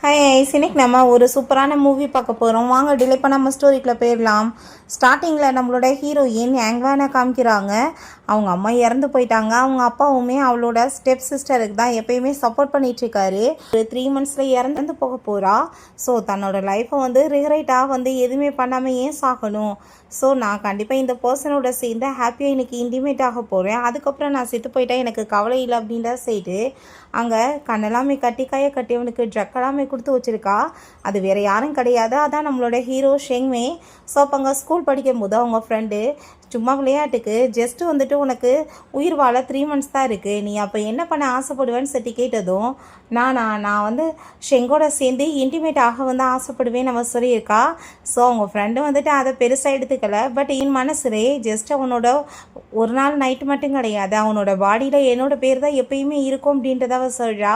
Hi ice, இன்னைக்கு நம்ம ஒரு சூப்பரான மூவி பார்க்க போகிறோம். வாங்க டிலே பண்ணாமல் ஸ்டோரிக்குள்ளே போயிடலாம். ஸ்டார்டிங்கில் நம்மளோட ஹீரோயின் ஆங்வானை காமிக்கிறாங்க. அவங்க அம்மா இறந்து போயிட்டாங்க. அவங்க அப்பாவுமே அவளோட ஸ்டெப் சிஸ்டருக்கு தான் எப்பயுமே சப்போர்ட் பண்ணிகிட்ருக்காரு. ஒரு 3 monthஸில் இறந்து போக போகிறா. ஸோ தன்னோட லைஃப்பை ரிகரைட்டாக எதுவுமே பண்ணாமல் ஏன் சாகணும்? ஸோ நான் கண்டிப்பாக இந்த பர்சனோட சேர்ந்து ஹாப்பியாக இன்றைக்கி இன்டிமேட் ஆக போகிறேன். அதுக்கப்புறம் நான் செத்து போயிட்டேன், எனக்கு கவலை இல்லை அப்படின்ற சைடு அங்கே கண்ணெல்லாமே கட்டி கையை கட்டி அவனுக்கு ட்ரக் எல்லாமே கொடுத்து வச்சுருக்கா. அது வேறு யாரும் கிடையாது, அதான் நம்மளோட ஹீரோ ஷெங்மே. ஸோ அப்போ அங்கே ஸ்கூல் படிக்கும்போது அவங்க ஃப்ரெண்டு சும்மா விளையாட்டுக்கு ஜஸ்ட்டு உனக்கு உயிர் வாழ 3 months தான் இருக்குது, நீ அப்போ என்ன பண்ண ஆசைப்படுவேன்னு சொல்லி கேட்டதும் நான் ஷெங்கோட சேர்ந்து இன்டிமேட் ஆக ஆசைப்படுவேன் நம்ம சொல்லியிருக்கா. ஸோ அவங்க ஃப்ரெண்டு அதை பெருசாக எடுத்துக்கல. பட் என் மனசுலே ஜஸ்ட் அவனோட ஒரு நாள் நைட்டு மட்டும் கிடையாது, அவனோட பாடியில் என்னோட பேர் தான் எப்பயுமே இருக்கும் அப்படின்றத அவள் சொல்கிறா.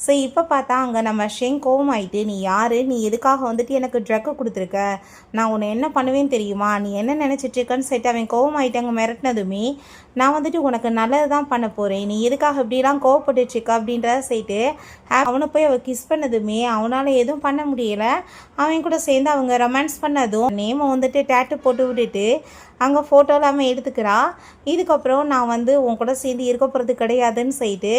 ஸோ இப்போ பார்த்தா அங்கே நம்ம ஷெங் கோவம் ஆகிட்டு, நீ யார், நீ எதுக்காக எனக்கு ட்ரக்கு கொடுத்துருக்க, நான் உன்னை என்ன பண்ணுவேன்னு தெரியுமா, நீ என்ன நினச்சிட்ருக்கன்னு சொல்லிட்டு அவன் கோவம் ஆகிட்டாங்க. மிரட்டினதுமே நான் உனக்கு நல்லது தான் பண்ண போகிறேன், நீ எதுக்காக இப்படிலாம் கோவப்பட்டுட்ருக்க அப்படின்றத சொல்லிட்டு அவனை போய் அவள் கிஸ் பண்ணதுமே அவனால் எதுவும் பண்ண முடியலை. அவன் கூட சேர்ந்து அவங்க ரொமான்ஸ் பண்ணதும் நேமை டேட்டு போட்டு விட்டுட்டு அங்கே ஃபோட்டோ எல்லாமே எடுத்துக்கிறா. இதுக்கப்புறம் நான் உன் கூட சேர்ந்து இருக்க போகிறது கிடையாதுன்னு சொல்லிட்டு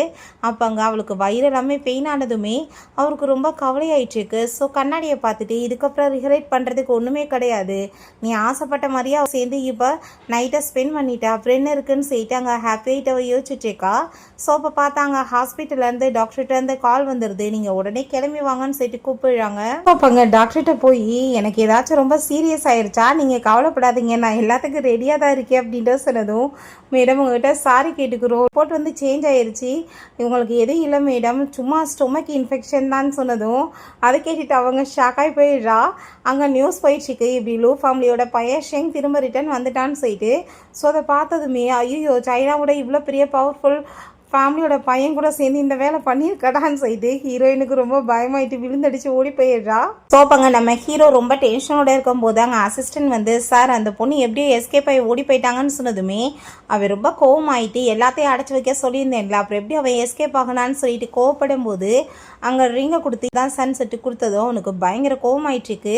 அப்போ அங்கே அவளுக்கு வயிறு எல்லாமே பெயின் ஆனதுமே அவருக்கு ரொம்ப கவலையாயிட்டுருக்கு. ஸோ கண்ணாடியை பார்த்துட்டு இதுக்கப்புறம் ரிகரேட் பண்ணுறதுக்கு ஒன்றுமே கிடையாது, நீ ஆசைப்பட்ட மாதிரியே அவள் சேர்ந்து இப்போ நைட்டை ஸ்பெண்ட் பண்ணிட்டா, அப்புறம் என்ன இருக்குன்னு சொல்லிட்டு அங்கே ஹாப்பியாகிட்ட அவள் யோசிச்சுட்ருக்கா. ஸோ அப்போ பார்த்தாங்க ஹாஸ்பிட்டல்லேருந்து டாக்டர்கிட்டேருந்து கால் வந்துடுது, நீங்கள் உடனே கிளம்பி வாங்கன்னு சொல்லிட்டு கூப்பிடுறாங்க. அப்போ அங்கே டாக்டர்கிட்ட போய் எனக்கு ஏதாச்சும் ரொம்ப சீரியஸ் ஆயிடுச்சா, நீங்கள் கவலைப்படாதீங்க, நான் எல்லாத்துக்கும் ரெடியாக தான் இருக்கேன் அப்படின்ற சொன்னதும், மேடம் உங்கள்கிட்ட சாரி கேட்டுக்கிறோம், ரிப்போர்ட் சேஞ்ச் ஆயிடுச்சு, இவங்களுக்கு எதுவும் இல்லை மேடம், சும்மா ஸ்டொமக் இன்ஃபெக்ஷன் தான் சொன்னதும் அதை கேட்டுட்டு அவங்க ஷாக்காகி போயிடுறா. அங்கே நியூஸ் போயிடுச்சுக்கு இப்படி லூ ஃபேமிலியோட பையன் ஷெங் திரும்ப ரிட்டர்ன் வந்துட்டான்னு சொல்லிட்டு. ஸோ அதை பார்த்ததுமே ஐயோ, சைனாவோட இவ்வளோ பெரிய பவர்ஃபுல் ஃபேமிலியோட பையன் கூட சேர்ந்து இந்த வேலை பண்ணியிருக்கடான்னு சொல்லிட்டு ஹீரோயினுக்கு ரொம்ப பயமாயிட்டு விழுந்தடிச்சு ஓடி போயிடுறா. ஸோ அப்போங்க நம்ம ஹீரோ ரொம்ப டென்ஷனோட இருக்கும்போது அங்கே அசிஸ்டன்ட் சார் அந்த பொண்ணு எப்படியோ எஸ்கேப் ஆகி ஓடி போயிட்டாங்கன்னு சொன்னதுமே அவன் ரொம்ப கோவமாயிட்டு எல்லாத்தையும் அடைச்சி வைக்க சொல்லியிருந்தேன்ல, அப்புறம் எப்படி அவன் எஸ்கேப் ஆகணான்னு சொல்லிட்டு கோவப்படும் போது அங்கே ரிங்கை கொடுத்து தான் சன் செட்டு கொடுத்ததும் அவனுக்கு பயங்கர கோவமாயிட்டுருக்கு,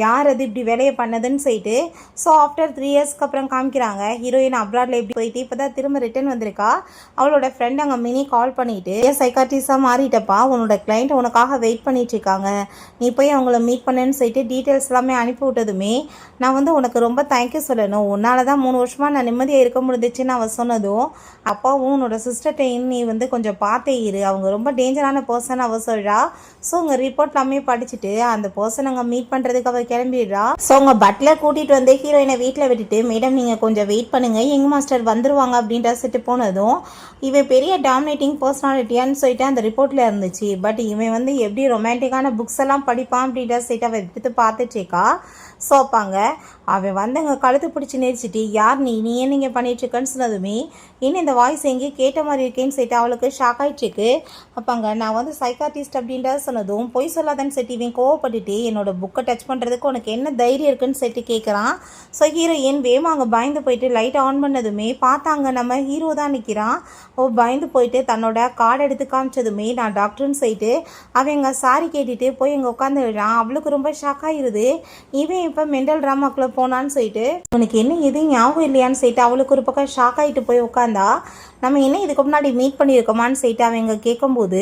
யார் அது இப்படி வேலையை பண்ணதுன்னு சொல்லிட்டு. ஸோ ஆஃப்டர் 3 yearsக்கு அப்புறம் காமிக்கிறாங்க ஹீரோயின் அப்ராடில் எப்படி போயிட்டு இப்போ தான் திரும்ப ரிட்டர்ன் வந்திருக்கா. அவளோட ஃப்ரெண்ட் அங்கே மினி கால் பண்ணிவிட்டு சைக்காட்ரிஸ்டாக மாறிட்டப்பா, உன்னோட கிளைண்ட் உனக்காக வெயிட் பண்ணிகிட்ருக்காங்க, நீ போய் அவங்கள மீட் பண்ணுன்னு சொல்லிட்டு டீட்டெயில்ஸ் எல்லாமே அனுப்பி விட்டதுமே நான் உனக்கு ரொம்ப தேங்க்யூ சொல்லணும், உன்னால தான் 3 வருஷமாக நான் நிம்மதியாக இருக்க முடிஞ்சிச்சுன்னு அவள் சொன்னதும், அப்பாவும் உன்னோட சிஸ்டர்ட்டையும் நீ கொஞ்சம் பார்த்தே இரு, அவங்க ரொம்ப டேஞ்சரான பர்சன் அவள் சொல்கிறா. ஸோ உங்கள் ரிப்போர்ட் எல்லாமே படிச்சுட்டு அந்த பர்சன் அங்கே மீட் பண்ணுறதுக்கு அவள் கிளம்பிடுறா. ஸோ உங்கள் பட்லர் கூட்டிகிட்டு ஹீரோயினை வீட்டில் விட்டுட்டு மேடம் நீங்கள் கொஞ்சம் வெயிட் பண்ணுங்கள், யங் மாஸ்டர் வந்துருவாங்க அப்படின்ற சொல்லிட்டு போனதும் இவன் பெரிய டாமினேட்டிங் பர்சனாலிட்டியான்னு சொல்லிட்டு அந்த ரிப்போர்ட்டில் இருந்துச்சு. பட் இவன் எப்படி ரொமான்டிக்கான புக்ஸ் எல்லாம் படிப்பான் அப்படின்ற சொல்லிட்டு அவன் எடுத்து பார்த்துட்ருக்கா. ஸோ அப்பாங்க அவன் அங்கே கழுத்து பிடிச்சி நெரிச்சிட்டு யார் நீ ஏன் நீங்கள் பண்ணிகிட்ருக்கன்னு சொன்னதுமே இன்னும் இந்த வாய்ஸ் எங்கேயும் கேட்ட மாதிரி இருக்கேன்னு சொல்லிட்டு அவளுக்கு ஷாக் ஆகிட்டுருக்கு. அப்பாங்க நான் சைக்காட்டிஸ்ட் அப்படின்றத சொன்னதும் பொய் சொல்லாதன்னு சொல்லிட்டு இவன் கோவப்பட்டுட்டு என்னோட புக்கை டச் பண்ணுறதுக்கு உனக்கு என்ன தைரியம் இருக்குன்னு சொல்லிட்டு கேட்குறான். ஸோ ஹீரோயின் வேமா அங்கே பயந்து போயிட்டு லைட் ஆன் பண்ணதுமே பார்த்தாங்க நம்ம ஹீரோ தான் நிற்கிறான். பயந்து போயிட்டு தன்னோட கார்டு எடுத்து காமிச்சதுமே நான் டாக்டர்னு சொல்லிட்டு அவங்க சாரி கேட்டுட்டு போய் அங்கே உட்காந்துடுறான். அவளுக்கு ரொம்ப ஷாக் ஆகிடுது, இவன் இப்போ மெண்டல் ட்ராமாக்குள்ளே போனான்னு சொல்லிட்டு உனக்கு என்ன எதுவும் ஞாபகம் இல்லையான்னு சொல்லிட்டு அவளுக்கு ஒரு பக்கம் ஷாக் ஆகிட்டு போய் உட்காந்தா. நம்ம என்ன இதுக்கு முன்னாடி மீட் பண்ணியிருக்கோமான்னு சொல்லிட்டு அவங்க கேட்கும்போது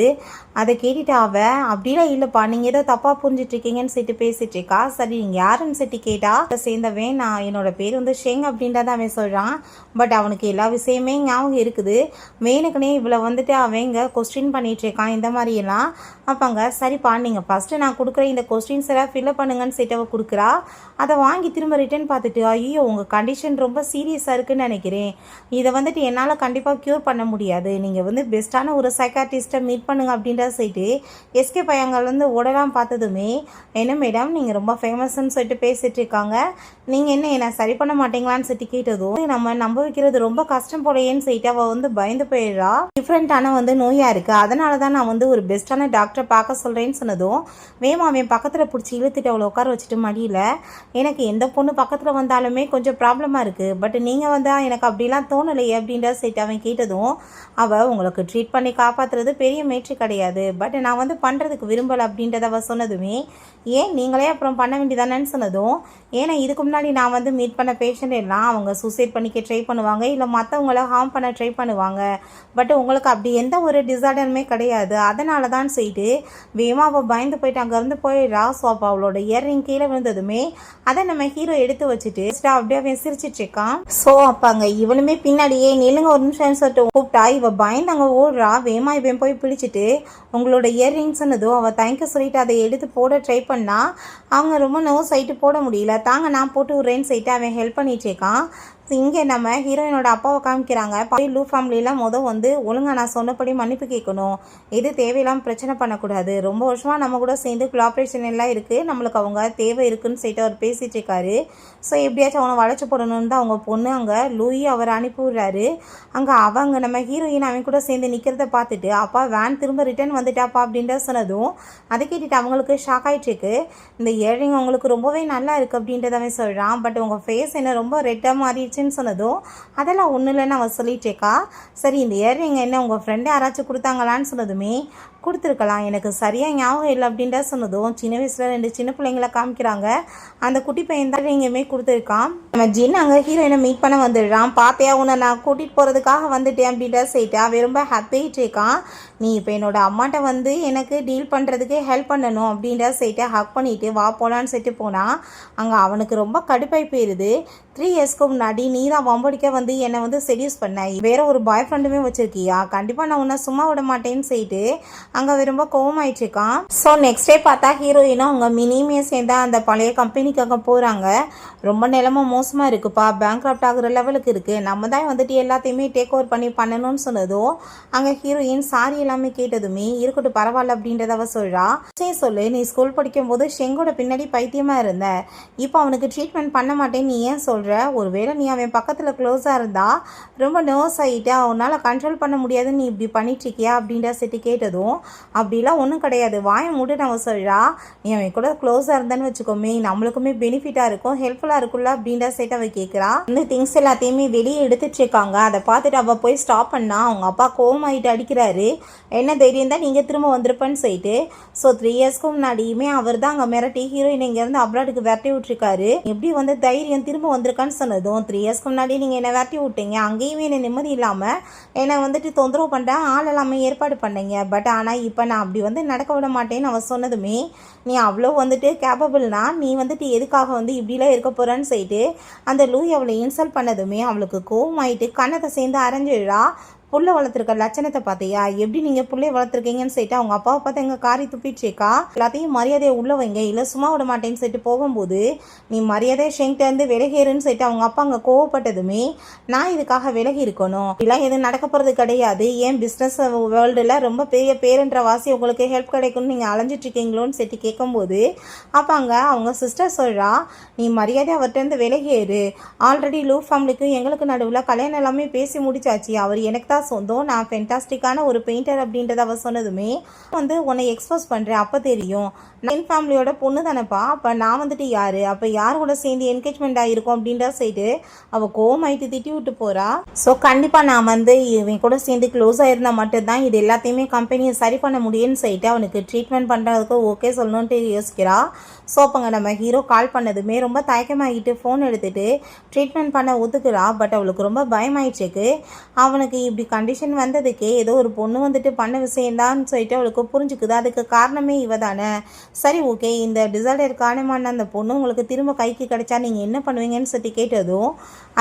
அதை கேட்டுட்டு அவள் அப்படிலாம் இல்லைப்பா, நீங்கள் ஏதோ தப்பாக புரிஞ்சிட்ருக்கீங்கன்னு சொல்லிட்டு பேசிகிட்டு இருக்கா. சரி நீங்கள் யாருன்னு சொல்லிட்டு கேட்டா சேர்ந்தவன் நான் என்னோட பேர் ஷெங் அப்படின்றத அவன் சொல்கிறான். பட் அவனுக்கு எல்லா விஷயமே ஞாபகம் இருக்குது, வேணுக்குனே இவ்வளோ அவங்க கொஸ்டின் பண்ணிகிட்ருக்கான் இந்த மாதிரியெல்லாம். அப்போங்க சரிப்பா நீங்கள் ஃபஸ்ட்டு நான் கொடுக்குற இந்த கொஸ்டின்ஸ் எல்லாம் ஃபில்அப் பண்ணுங்கன்னு சொல்லிட்டு அவள் கொடுக்குறா. அதை வாங்கி திரும்ப ரிட்டர்ன் பார்த்துட்டு ஐயோ உங்கள் கண்டிஷன் ரொம்ப சீரியஸாக இருக்குன்னு நினைக்கிறேன், இதை என்னால் கண்டிப்பாக க்யூர் பண்ண முடியாது, நீங்கள் பெஸ்ட்டான ஒரு சைக்காட்டிஸ்ட்டை மீட் பண்ணுங்க அப்படின்ற சொல்லிட்டு எஸ்கே பையங்கள்லேருந்து ஓடலாம். பார்த்ததுமே என்ன மேடம் நீங்கள் ரொம்ப ஃபேமஸ்ன்னு சொல்லிட்டு பேசிகிட்டு இருக்காங்க, நீங்கள் என்ன சரி பண்ண மாட்டீங்களான்னு சொல்லிட்டு கேட்டதும் நம்ம நம்ப வைக்கிறது ரொம்ப கஷ்டம் போலையேன்னு சொல்லிட்டு அவள் பயந்து போயிடுறா. டிஃப்ரெண்ட்டான நோயாக இருக்குது, அதனால தான் நான் ஒரு பெஸ்ட்டான டாக்டரை பார்க்க சொல்கிறேன்னு சொன்னதும் வேமா அவன் பக்கத்தில் பிடிச்சி இழுத்துட்டு அவளை உட்கார வச்சுட்டு மடியில் எனக்கு எந்த பொண்ணு பக்கத்தில் வந்தாலுமே கொஞ்சம் ப்ராப்ளமாக இருக்குது, பட் நீங்கள் எனக்கு அப்படிலாம் தோணலையே அப்படின்ற சொல்லிட்டு அவன் கேட்டதும் அவள் உங்களுக்கு ட்ரீட் பண்ணி காப்பாற்றுறது பெரிய முயற்சி கிடையாது, பட் நான் வந்து பண்ணுறதுக்கு விரும்பலை அப்படின்றத அவள் சொன்னதுமே, ஏன் நீங்களே அப்புறம் பண்ண வேண்டியதானேன்னு சொன்னதும், ஏன்னா இதுக்கு முன்னாடி நான் வந்து மீட் பண்ண பேஷண்ட் எல்லாம் அவங்க சூசைட் பண்ணிக்க ட்ரை பண்ணுவாங்க, இல்லை மற்றவங்கள ஹார்ம் பண்ண ட்ரை பண்ணுவாங்க, பட் உங்களுக்கு அப்படி எந்த ஒரு டிசார்டருமே கிடையாது, அதனால தான் சொல்லிட்டு வேகமாக அவள் பயந்து போயிட்டு அங்கேருந்து போயிடுறா. ஸோ அப்போ அவளோட இயர்ரிங் கீழே விழுந்ததுமே அதை நம்ம ஹீரோ எடுத்து வச்சுட்டு அப்படியே அவன் சிரிச்சிட்டு இருக்கான். ஸோ அப்போ அங்கே இவனுமே பின்னாடியே நில்லுங்க ஒரு நிமிஷம் சொல்லிட்டு கூப்பிட்டா இவ பயந்து அங்கே ஓடுறா. வேகமாக இவன் போய் பிடிச்சிட்டு உங்களோட இயர்ரிங்ஸ் சொன்னதும் அவள் தேங்க்யூ சொல்லிட்டு அதை எடுத்து போட ட்ரை பண்ணா. அவங்க ரொம்ப நோஸ் ஆகிட்டு போட முடியல, தாங்க நான் போட்டு விட்றேன்னு சொல்லிட்டு அவன் ஹெல்ப் பண்ணிட்டு இருக்கான். இங்கே நம்ம ஹீரோயினோட அப்பாவை காமிக்கிறாங்க. லூ ஃபேமிலியில் வந்து ஒழுங்காக நான் சொன்னபடி மன்னிப்பு கேட்கணும், எது தேவையில்லாமல் பிரச்சனை பண்ணக்கூடாது, ரொம்ப வருஷமாக நம்ம கூட சேர்ந்து கொலாபரேஷன் எல்லாம் இருக்குது, நம்மளுக்கு அவங்க தேவை இருக்குன்னு சொல்லிட்டு அவர் பேசிகிட்டு இருக்காரு. ஸோ எப்படியாச்சும் அவனை வளைச்சி போடணுன்னு தான் அவங்க பொண்ணு அங்கே லூயி அவர் அனுப்பி விடுறாரு. அங்கே அவங்க நம்ம ஹீரோயின் அவன் கூட சேர்ந்து நிற்கிறத பார்த்துட்டு அப்பா வேன் திரும்ப ரிட்டர்ன் வந்துட்டாப்பா அப்படின்ற சொன்னதும் அதை கேட்டுட்டு அவங்களுக்கு ஷாக் ஆகிட்டுருக்கு. இந்த இயரிங் உங்களுக்கு ரொம்பவே நல்லா இருக்குது அப்படின்றத அவன் சொல்கிறான். பட் உங்கள் ஃபேஸ் என்ன ரொம்ப ரெட்டாக மாறிடுச்சுன்னு சொன்னதும் அதெல்லாம் ஒன்றும் இல்லைன்னு அவன் சொல்லிட்டேக்கா. சரி இந்த இயரிங் என்ன உங்கள் ஃப்ரெண்டு யாராச்சும் கொடுத்தாங்களான்னு சொன்னதுமே கொடுத்துருக்கலாம், எனக்கு சரியாக ஞாபகம் இல்லை அப்படின்ட்டு சொன்னதும் சின்ன வயசில் 2 சின்ன பிள்ளைங்களை காமிக்கிறாங்க. அந்த குட்டி பையன் தான் எங்கேயுமே கொடுத்துருக்கான். நம்ம ஜின் அங்கே ஹீரோயினை மீட் பண்ண வந்துடுறான். பார்த்தியா உன்னை நான் கூட்டிகிட்டு போகிறதுக்காக வந்துட்டேன் அப்படின்ட்டு சொல்லிட்டு அவன் ரொம்ப ஹாப்பியாகிட்டு இருக்கான். நீ இப்போ என்னோட அம்மாட்ட வந்து எனக்கு டீல் பண்ணுறதுக்கு ஹெல்ப் பண்ணணும் அப்படின்ற சொல்லிட்டு ஹக் பண்ணிவிட்டு வா போகலான்னு சொல்லிட்டு போனால் அங்கே அவனுக்கு ரொம்ப கடுப்பாய் போயிடுது. 3 இயர்ஸ்க்கு முன்னாடி நீ தான் வம்படிக்க வந்து என்னை வந்து செடியூஸ் பண்ண, வேற ஒரு பாய் ஃப்ரெண்டுமே வச்சுருக்கியா, கண்டிப்பாக நான் உன்னை சும்மா விட மாட்டேன்னு சொல்லிட்டு அங்கே ரொம்ப கோவமாயிட்டுருக்கான். ஸோ நெக்ஸ்ட் டே பார்த்தா ஹீரோயினும் அவங்க மினிமே சேர்ந்தா அந்த பழைய கம்பெனிக்கு அங்கே போகிறாங்க. ரொம்ப நிலமை மோசமாக இருக்குப்பா, பேங்க்ராப்ட் ஆகுற லெவலுக்கு இருக்குது, நம்ம தான் வந்துட்டு எல்லாத்தையுமே டேக் ஓவர் பண்ணணும்னு சொன்னதும் அங்கே ஹீரோயின் சாரி எல்லாமே கேட்டதுமே இருக்கட்டும் பரவாயில்ல அப்படின்றத அவ சொல்கிறா. சரி சொல்லு, நீ ஸ்கூல் படிக்கும்போது ஷெங்கோட பின்னாடி பைத்தியமாக இருந்த, இப்போ அவனுக்கு ட்ரீட்மெண்ட் பண்ண மாட்டேன்னு நீ ஏன் சொல்கிற, ஒருவேளை நீ அவன் பக்கத்தில் க்ளோஸாக இருந்தா ரொம்ப நர்வஸ் ஆகிட்டு அவனால் கண்ட்ரோல் பண்ண முடியாதுன்னு நீ இப்படி பண்ணிட்டுருக்கியா அப்படின்ற செட்டு கேட்டதும் அப்படிலாம் ஒன்றும் கிடையாது, வாயை மூட்டு நம்ம சொல்கிறா. நீ அவன் கூட க்ளோஸாக இருந்தேன்னு வச்சுக்கோமே நம்மளுக்குமே பெனிஃபிட்டாக இருக்கும், ஹெல்ப்ஃபுல்லாக இருக்கும்ல அப்படின்ற செட் அவள் கேட்குறா. இந்த திங்ஸ் எல்லாத்தையுமே வெளியே எடுத்துட்டு இருக்காங்க. அதை பார்த்துட்டு அவள் போய் ஸ்டாப் பண்ணா. அவங்க அப்பா கோவமாயிட்டு அடிக்கிறாரு. என்ன தைரியம் தான் நீங்கள் திரும்ப வந்திருப்பேன்னு சொல்லிட்டு. ஸோ 3 இயர்ஸ்க்கு முன்னாடியுமே அவர் தான் அங்கே மிரட்டி ஹீரோயின் இங்கேருந்து அப்ராடுக்கு விரட்டி விட்டுருக்காரு. எப்படி வந்து தைரியம் திரும்ப வந்திருக்கான்னு சொன்னதும் 3 இயர்ஸ்க்கு முன்னாடி நீங்கள் என்னை விரட்டி விட்டீங்க, அங்கேயுமே என்னை நிம்மதி இல்லாமல் என்னை வந்துட்டு தொந்தரவு பண்ணுறேன், ஆள் எல்லாமே ஏற்பாடு பண்ணீங்க, பட் ஆனால் இப்போ நான் அப்படி வந்து நடக்க விட மாட்டேன்னு அவன் சொன்னதுமே நீ அவ்வளோ வந்துட்டு கேப்பபிள்னா நீ வந்துட்டு எதுக்காக வந்து இப்படிலாம் இருக்க போகிறேன்னு சொல்லிட்டு அந்த லூயி அவளை இன்சல்ட் பண்ணதுமே அவளுக்கு கோவமாயிட்டு கண்ணத்தை சேர்ந்து அரைஞ்சிடுறா. புள்ள வளர்த்துருக்க லட்சணத்தை பார்த்தியா, எப்படி நீங்கள் புள்ளைய வளர்த்துருக்கீங்கன்னு சொல்லிட்டு அவங்க அப்பாவை பார்த்து எங்கள் காரி துப்பிடுச்சேக்கா, எல்லாத்தையும் மரியாதையை உள்ள வைங்க இல்லை சும்மா விட மாட்டேன்னு சொல்லிட்டு போகும்போது நீ மரியாதையை ஷெங்க்டேருந்து விலகிருன்னு சொல்லிட்டு அவங்க அப்பா அங்கே கோவப்பட்டதுமே நான் இதுக்காக விலகி இருக்கணும், இதெல்லாம் எதுவும் நடக்க போகிறது கிடையாது, ஏன் பிஸ்னஸ் வேர்ல்டில் ரொம்ப பெரிய பேருன்ற வாசி உங்களுக்கு ஹெல்ப் கிடைக்கும்னு நீங்கள் அலைஞ்சிட்ருக்கீங்களோன்னு சொல்லிட்டு கேட்கும்போது அப்போ அங்கே அவங்க சிஸ்டர் சொல்கிறா நீ மரியாதை அவர்கிட்டருந்து விலகிரு, ஆல்ரெடி லூ ஃபேமிலிக்கு எங்களுக்கு நடுவில் கல்யாணம் எல்லாமே பேசி முடிச்சாச்சு, அவர் எனக்கு தான் சொந்தம், நான் ஃபென்டாஸ்டிக்கான ஒரு பெயிண்டர் அப்படின்றத அவ சொன்னதுமே வந்து உன்னை எக்ஸ்போஸ் பண்ணுறேன், அப்போ தெரியும் என் ஃபேமிலியோட பொண்ணு தானேப்பா, அப்போ நான் வந்துட்டு யார், அப்போ யார் கூட சேர்ந்து என்கேஜ்மெண்ட் ஆகிருக்கும் அப்படின்ற சைடு அவள் கோவமாயிட்டு திட்டி விட்டு போகிறா. ஸோ கண்டிப்பாக நான் வந்து இவன் கூட சேர்ந்து க்ளோஸாக இருந்தால் மட்டும்தான் இது எல்லாத்தையுமே கம்பெனியை சரி பண்ண முடியும்னு சொல்லிட்டு அவனுக்கு ட்ரீட்மெண்ட் பண்ணுறதுக்கு ஓகே சொல்லணுன்ட்டு யோசிக்கிறா. ஸோ அப்போங்க நம்ம ஹீரோ கால் பண்ணதுமே ரொம்ப தயக்கமாகிட்டு ஃபோன் எடுத்துகிட்டு ட்ரீட்மெண்ட் பண்ண ஒத்துக்கிறா. பட் அவளுக்கு ரொம்ப பயமாயிடுச்சுக்கு, அவனுக்கு இப்படி கண்டிஷன் வந்ததுக்கே ஏதோ ஒரு பொண்ணு வந்துட்டு பண்ண விஷயம்தான்னு சொல்லிட்டு அவளுக்கு புரிஞ்சுக்குது, அதுக்கு காரணமே இவ தானே. சரி ஓகே, இந்த டிசார்டர் காரணமான அந்த பொண்ணு உங்களுக்கு திரும்ப கைக்கு கிடைச்சா நீங்கள் என்ன பண்ணுவீங்கன்னு சொல்லி கேட்டதும்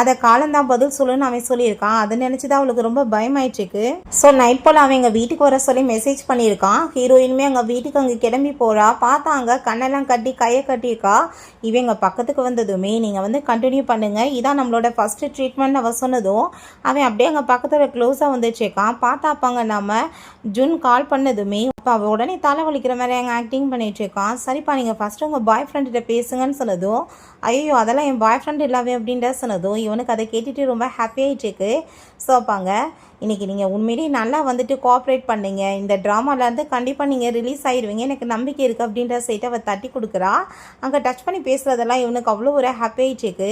அதை காலந்தான் பதில் சொல்லுன்னு அவன் சொல்லியிருக்கான். அதை நினச்சி தான் அவளுக்கு ரொம்ப பயமாயிடுச்சுக்கு. ஸோ நைட் போல் அவன் எங்கள் வீட்டுக்கு வர சொல்லி மெசேஜ் பண்ணியிருக்கான். ஹீரோயினுமே அங்கே வீட்டுக்கு அங்கே கிளம்பி போகிறா. பார்த்தாங்க கண்ணெல்லாம் கட்டி கையை கட்டியிருக்கா. இவங்க பக்கத்துக்கு வந்ததுமே நீங்கள் வந்து கண்டினியூ பண்ணுங்கள், இதான் நம்மளோட ஃபஸ்ட்டு ட்ரீட்மெண்ட் அவன் சொன்னதும் அவன் அப்படியே அங்கே பக்கத்தில் க்ளோஸாக வந்துச்சுக்கான். பார்த்தாப்பாங்க நம்ம ஜுன் கால் பண்ணதுமே இப்போ அவள் உடனே தலை வலிக்கிற மாதிரி அங்கே ஆக்டிங் பண்ணிகிட்ருக்கான். சரிப்பா நீங்கள் ஃபஸ்ட்டு உங்கள் பாய் ஃப்ரெண்ட்கிட்ட பேசுங்கன்னு சொன்னதும், ஐயோ அதெல்லாம் என் பாய் ஃப்ரெண்ட் இல்லாவே அப்படின்ற சொன்னதும் இவனுக்கு அதை கேட்டுட்டு ரொம்ப ஹாப்பியாகிட்டுருக்கு. ஸோ அப்பாங்க இன்றைக்கி நீங்கள் உண்மையிலேயே நல்லா வந்துட்டு கோஆப்ரேட் பண்ணிங்க, இந்த ட்ராமாவிலேருந்து கண்டிப்பாக நீங்கள் ரிலீஸ் ஆகிடுவீங்க, எனக்கு நம்பிக்கை இருக்குது அப்படின்ற சைட்டை அவள் தட்டி கொடுக்குறா. அங்கே டச் பண்ணி பேசுகிறதெல்லாம் இவனுக்கு அவ்வளோ ஒரு ஹாப்பியாகிட்டுருக்கு.